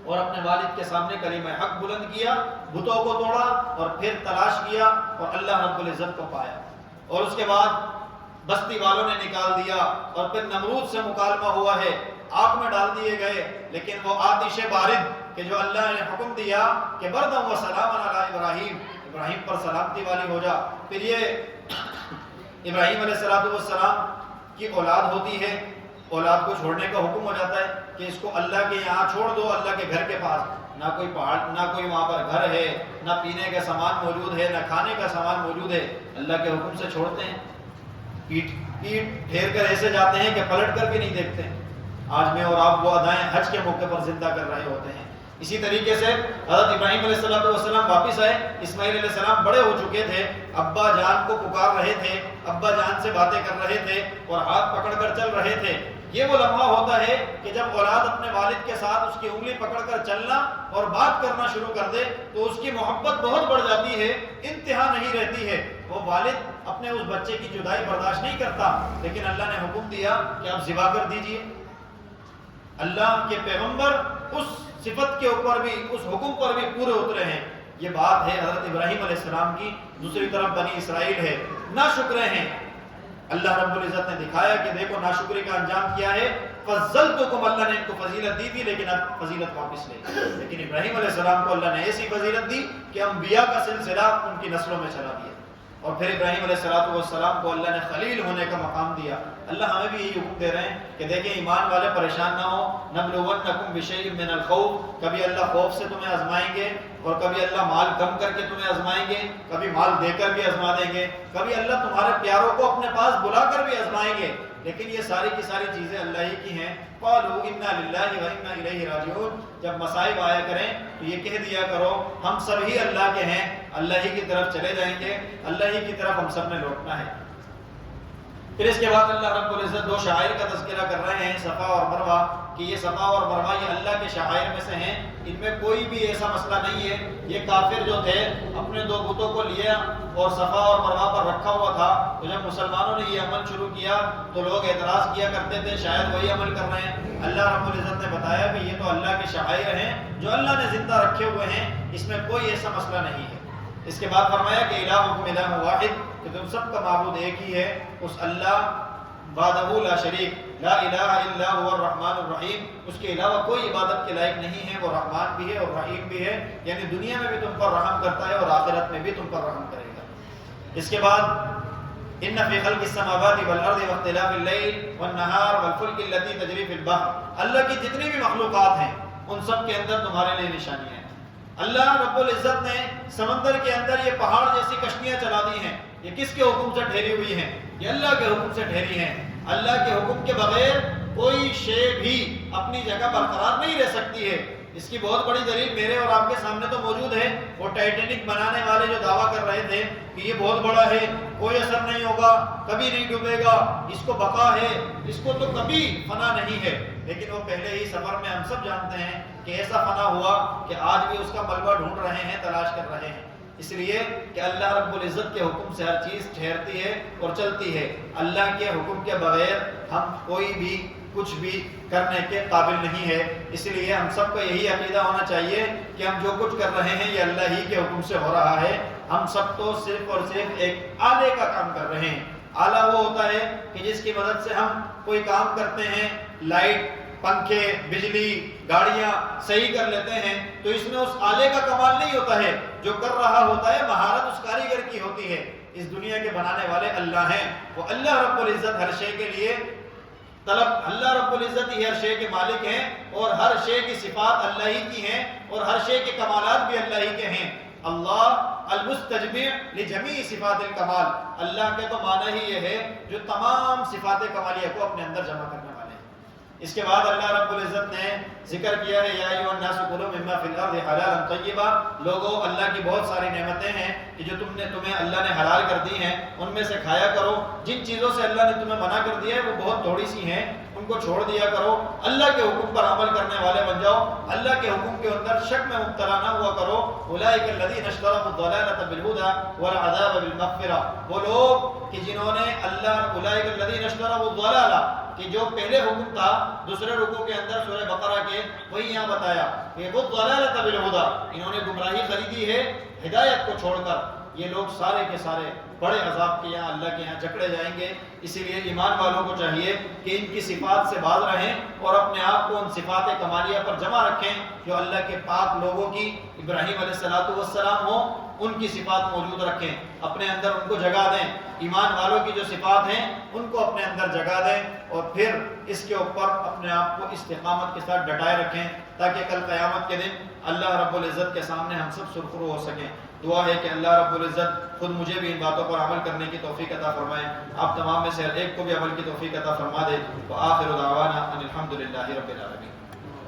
Speaker 2: اور اپنے والد کے سامنے کلمہ حق بلند کیا، بتوں کو توڑا اور پھر تلاش کیا اور اللہ رب العزت کو پایا۔ اور اس کے بعد بستی والوں نے نکال دیا اور پھر نمرود سے مکالمہ ہوا ہے، آگ میں ڈال دیے گئے، لیکن وہ آتش بارد کہ جو اللہ نے حکم دیا کہ بردًا و سلاما علی ابراہیم، ابراہیم پر سلامتی والی ہو جا۔ پھر یہ ابراہیم علیہ السلام کی اولاد ہوتی ہے، اولاد کو چھوڑنے کا حکم ہو جاتا ہے کہ اس کو اللہ کے یہاں چھوڑ دو، اللہ کے گھر کے پاس۔ نہ کوئی پہاڑ، نہ کوئی وہاں پر گھر ہے، نہ پینے کا سامان موجود ہے، نہ کھانے کا سامان موجود ہے، اللہ کے حکم سے چھوڑتے ہیں، پیٹ پھیر کر ایسے جاتے ہیں کہ پلٹ کر بھی نہیں دیکھتے ہیں۔ آج میں اور آپ وہ ادائیں حج کے موقع پر زندہ کر رہے ہوتے ہیں۔ اسی طریقے سے حضرت ابراہیم علیہ السلام واپس آئے، اسماعیل علیہ السلام بڑے ہو چکے تھے، ابا جان کو پکار رہے تھے، ابا جان سے باتیں کر رہے تھے اور ہاتھ پکڑ کر چل رہے تھے۔ یہ وہ لمحہ ہوتا ہے کہ جب اولاد اپنے والد کے ساتھ اس کی انگلی پکڑ کر چلنا اور بات کرنا شروع کر دے تو اس کی محبت بہت بڑھ جاتی ہے، انتہا نہیں رہتی ہے۔ وہ والد اپنے اس بچے کی جدائی برداشت نہیں کرتا، لیکن اللہ نے حکم دیا کہ آپ ذبح کر دیجئے۔ اللہ کے پیغمبر اس صفت کے اوپر بھی، اس حکم پر بھی پورے اترے ہیں۔ یہ بات ہے حضرت ابراہیم علیہ السلام کی۔ دوسری طرف بنی اسرائیل ہے، ناشکرے ہیں۔ اللہ رب العزت نے دکھایا کہ دیکھو ناشکری کا انجام کیا ہے، فضلتکم، اللہ نے ان کو فضیلت دی تھی لیکن اب فضیلت واپس لے، لیکن ابراہیم علیہ السلام کو اللہ نے ایسی فضیلت دی کہ انبیاء کا سلسلہ ان کی نسلوں میں چلا دیا۔ اور پھر ابراہیم علیہ السلام کو اللہ نے خلیل ہونے کا مقام دیا۔ اللہ ہمیں بھی یہی حکم دے رہے ہیں کہ دیکھیں ایمان والے پریشان نہ ہو، نبلونکم بشیء من الخوف، کبھی اللہ خوف سے تمہیں آزمائیں گے اور کبھی اللہ مال کم کر کے تمہیں آزمائیں گے، کبھی مال دے کر بھی آزما دیں گے، کبھی اللہ تمہارے پیاروں کو اپنے پاس بلا کر بھی آزمائیں گے، لیکن یہ ساری کی ساری چیزیں اللہ ہی کی ہیں۔ قالوا انا للہ و انا الیہ راجعون، جب مصائب آیا کریں تو یہ کہہ دیا کرو ہم سب ہی اللہ کے ہیں، اللہ ہی کی طرف چلے جائیں گے، اللہ ہی کی طرف ہم سب نے لوٹنا ہے۔ پھر اس کے بعد اللہ رب العزت دو شعائر کا تذکرہ کر رہے ہیں، صفا اور مروہ، کہ یہ صفا اور مروہ یہ اللہ کے شعائر میں سے ہیں، ان میں کوئی بھی ایسا مسئلہ نہیں ہے۔ یہ کافر جو تھے اپنے دو بتوں کو لیا اور صفا اور مروہ پر رکھا ہوا تھا، تو جب مسلمانوں نے یہ عمل شروع کیا تو لوگ اعتراض کیا کرتے تھے شاید وہی عمل کر رہے ہیں۔ اللہ رب العزت نے بتایا کہ یہ تو اللہ کے شعائر ہیں جو اللہ نے زندہ رکھے ہوئے ہیں، اس میں کوئی ایسا مسئلہ نہیں ہے۔ اس کے بعد فرمایا کہ الہکم الہ واحد، کہ تم سب کا معبود ایک ہی ہے، اس اللہ وحدہ لا شریک، لا الہ الا هو الرحمن الرحیم، اس کے علاوہ کوئی عبادت کے لائق نہیں ہے، وہ رحمان بھی ہے اور رحیم بھی ہے، یعنی دنیا میں بھی تم پر رحم کرتا ہے اور آخرت میں بھی تم پر رحم کرے گا۔ اس کے بعد ان فی خلق السماوات والارض واختلاف اللیل والنہار والفلک التی تجری فی البحر، اللہ کی جتنی بھی مخلوقات ہیں ان سب کے اندر تمہارے لیے نشانیاں ہیں۔ اللہ رب العزت نے سمندر کے اندر یہ پہاڑ جیسی کشتیاں چلا دی ہیں، یہ کس کے حکم سے ٹھہری ہوئی ہیں؟ یہ اللہ کے حکم سے ٹھہری ہیں۔ اللہ کے حکم کے بغیر کوئی شے بھی اپنی جگہ برقرار نہیں رہ سکتی ہے۔ اس کی بہت بڑی دلیل میرے اور آپ کے سامنے تو موجود ہے۔ وہ ٹائٹینک بنانے والے جو دعویٰ کر رہے تھے کہ یہ بہت بڑا ہے، کوئی اثر نہیں ہوگا، کبھی نہیں ڈوبے گا، اس کو بقا ہے، اس کو تو کبھی فنا نہیں ہے، لیکن وہ پہلے ہی سفر میں ہم سب جانتے ہیں کہ ایسا فنا ہوا کہ آج بھی اس کا ملبہ ڈھونڈ رہے ہیں، تلاش کر رہے ہیں۔ اس لیے کہ اللہ رب العزت کے حکم سے ہر چیز ٹھہرتی ہے اور چلتی ہے۔ اللہ کے حکم کے بغیر ہم کوئی بھی کچھ بھی کرنے کے قابل نہیں ہے۔ اس لیے ہم سب کو یہی عقیدہ ہونا چاہیے کہ ہم جو کچھ کر رہے ہیں یہ اللہ ہی کے حکم سے ہو رہا ہے۔ ہم سب تو صرف اور صرف ایک آلے کا کام کر رہے ہیں۔ آلہ وہ ہوتا ہے کہ جس کی مدد سے ہم کوئی کام کرتے ہیں، لائٹ، پنکھے، بجلی، گاڑیاں صحیح کر لیتے ہیں، تو اس میں اس آلے کا کمال نہیں ہوتا ہے، جو کر رہا ہوتا ہے مہارت اس کاریگر کی ہوتی ہے۔ اس دنیا کے بنانے والے اللہ ہیں، وہ اللہ رب العزت ہر شے کے لیے اللہ رب العزت ہی ہر شے کے مالک ہیں، اور ہر شے کی صفات اللہ ہی کی ہیں، اور ہر شے کے کمالات بھی اللہ ہی کے ہیں۔ اللہ المستجمع لجمیع صفات الکمال، اللہ کے تو معنی ہی یہ ہے جو تمام صفات کمالیہ کو اپنے اندر جمع کرنے والے ہیں۔ اس کے بعد اللہ رب العزت نے ذکر کیا ہے یا ایھا الناس کلوا مما فی الارض حلالا طیبا، لوگوں اللہ کی بہت ساری نعمتیں ہیں کہ جو تمہیں اللہ نے حلال کر دی ہیں، ان میں سے کھایا کرو۔ جن چیزوں سے اللہ نے تمہیں منع کر دیا ہے وہ بہت تھوڑی سی ہیں، ان کو چھوڑ دیا کرو۔ اللہ کے حکم پر عمل کرنے والے بن جاؤ، اللہ کے حکم کے اندر شک میں مبتلا نہ ہوا کرو۔ اولئک الذین اشتروا الضلالۃ بالہدی والعذاب بالمغفرہ، وہ لوگ کہ جنہوں نے اولئک الذین اشتروا الضلالہ، کہ جو پہلے حکم تھا دوسرے رکوع کے اندر سورہ بقرہ کے، وہی یہاں بتایا کہ وہ ضلالۃ بالہدی، انہوں نے گمراہی خریدی ہے ہدایت کو چھوڑ کر، یہ لوگ سارے کے سارے بڑے عذاب کے یہاں اللہ کے یہاں جکڑے جائیں گے۔ اسی لیے ایمان والوں کو چاہیے کہ ان کی صفات سے باز رہیں اور اپنے آپ کو ان صفات کمالیہ پر جمع رکھیں جو اللہ کے پاک لوگوں کی، ابراہیم علیہ السلام ہو، ان کی صفات موجود رکھیں، اپنے اندر ان کو جگا دیں۔ ایمان والوں کی جو صفات ہیں ان کو اپنے اندر جگا دیں، اور پھر اس کے اوپر اپنے آپ کو استقامت کے ساتھ ڈٹائے رکھیں، تاکہ کل قیامت کے دن اللہ رب العزت کے سامنے ہم سب سرخرو ہو سکیں۔ دعا ہے کہ اللہ رب العزت خود مجھے بھی ان باتوں پر عمل کرنے کی توفیق عطا فرمائے، آپ تمام میں سے ہر ایک کو بھی عمل کی توفیق عطا فرما دے۔ وآخر دعوانا ان الحمد للہ رب العالمین۔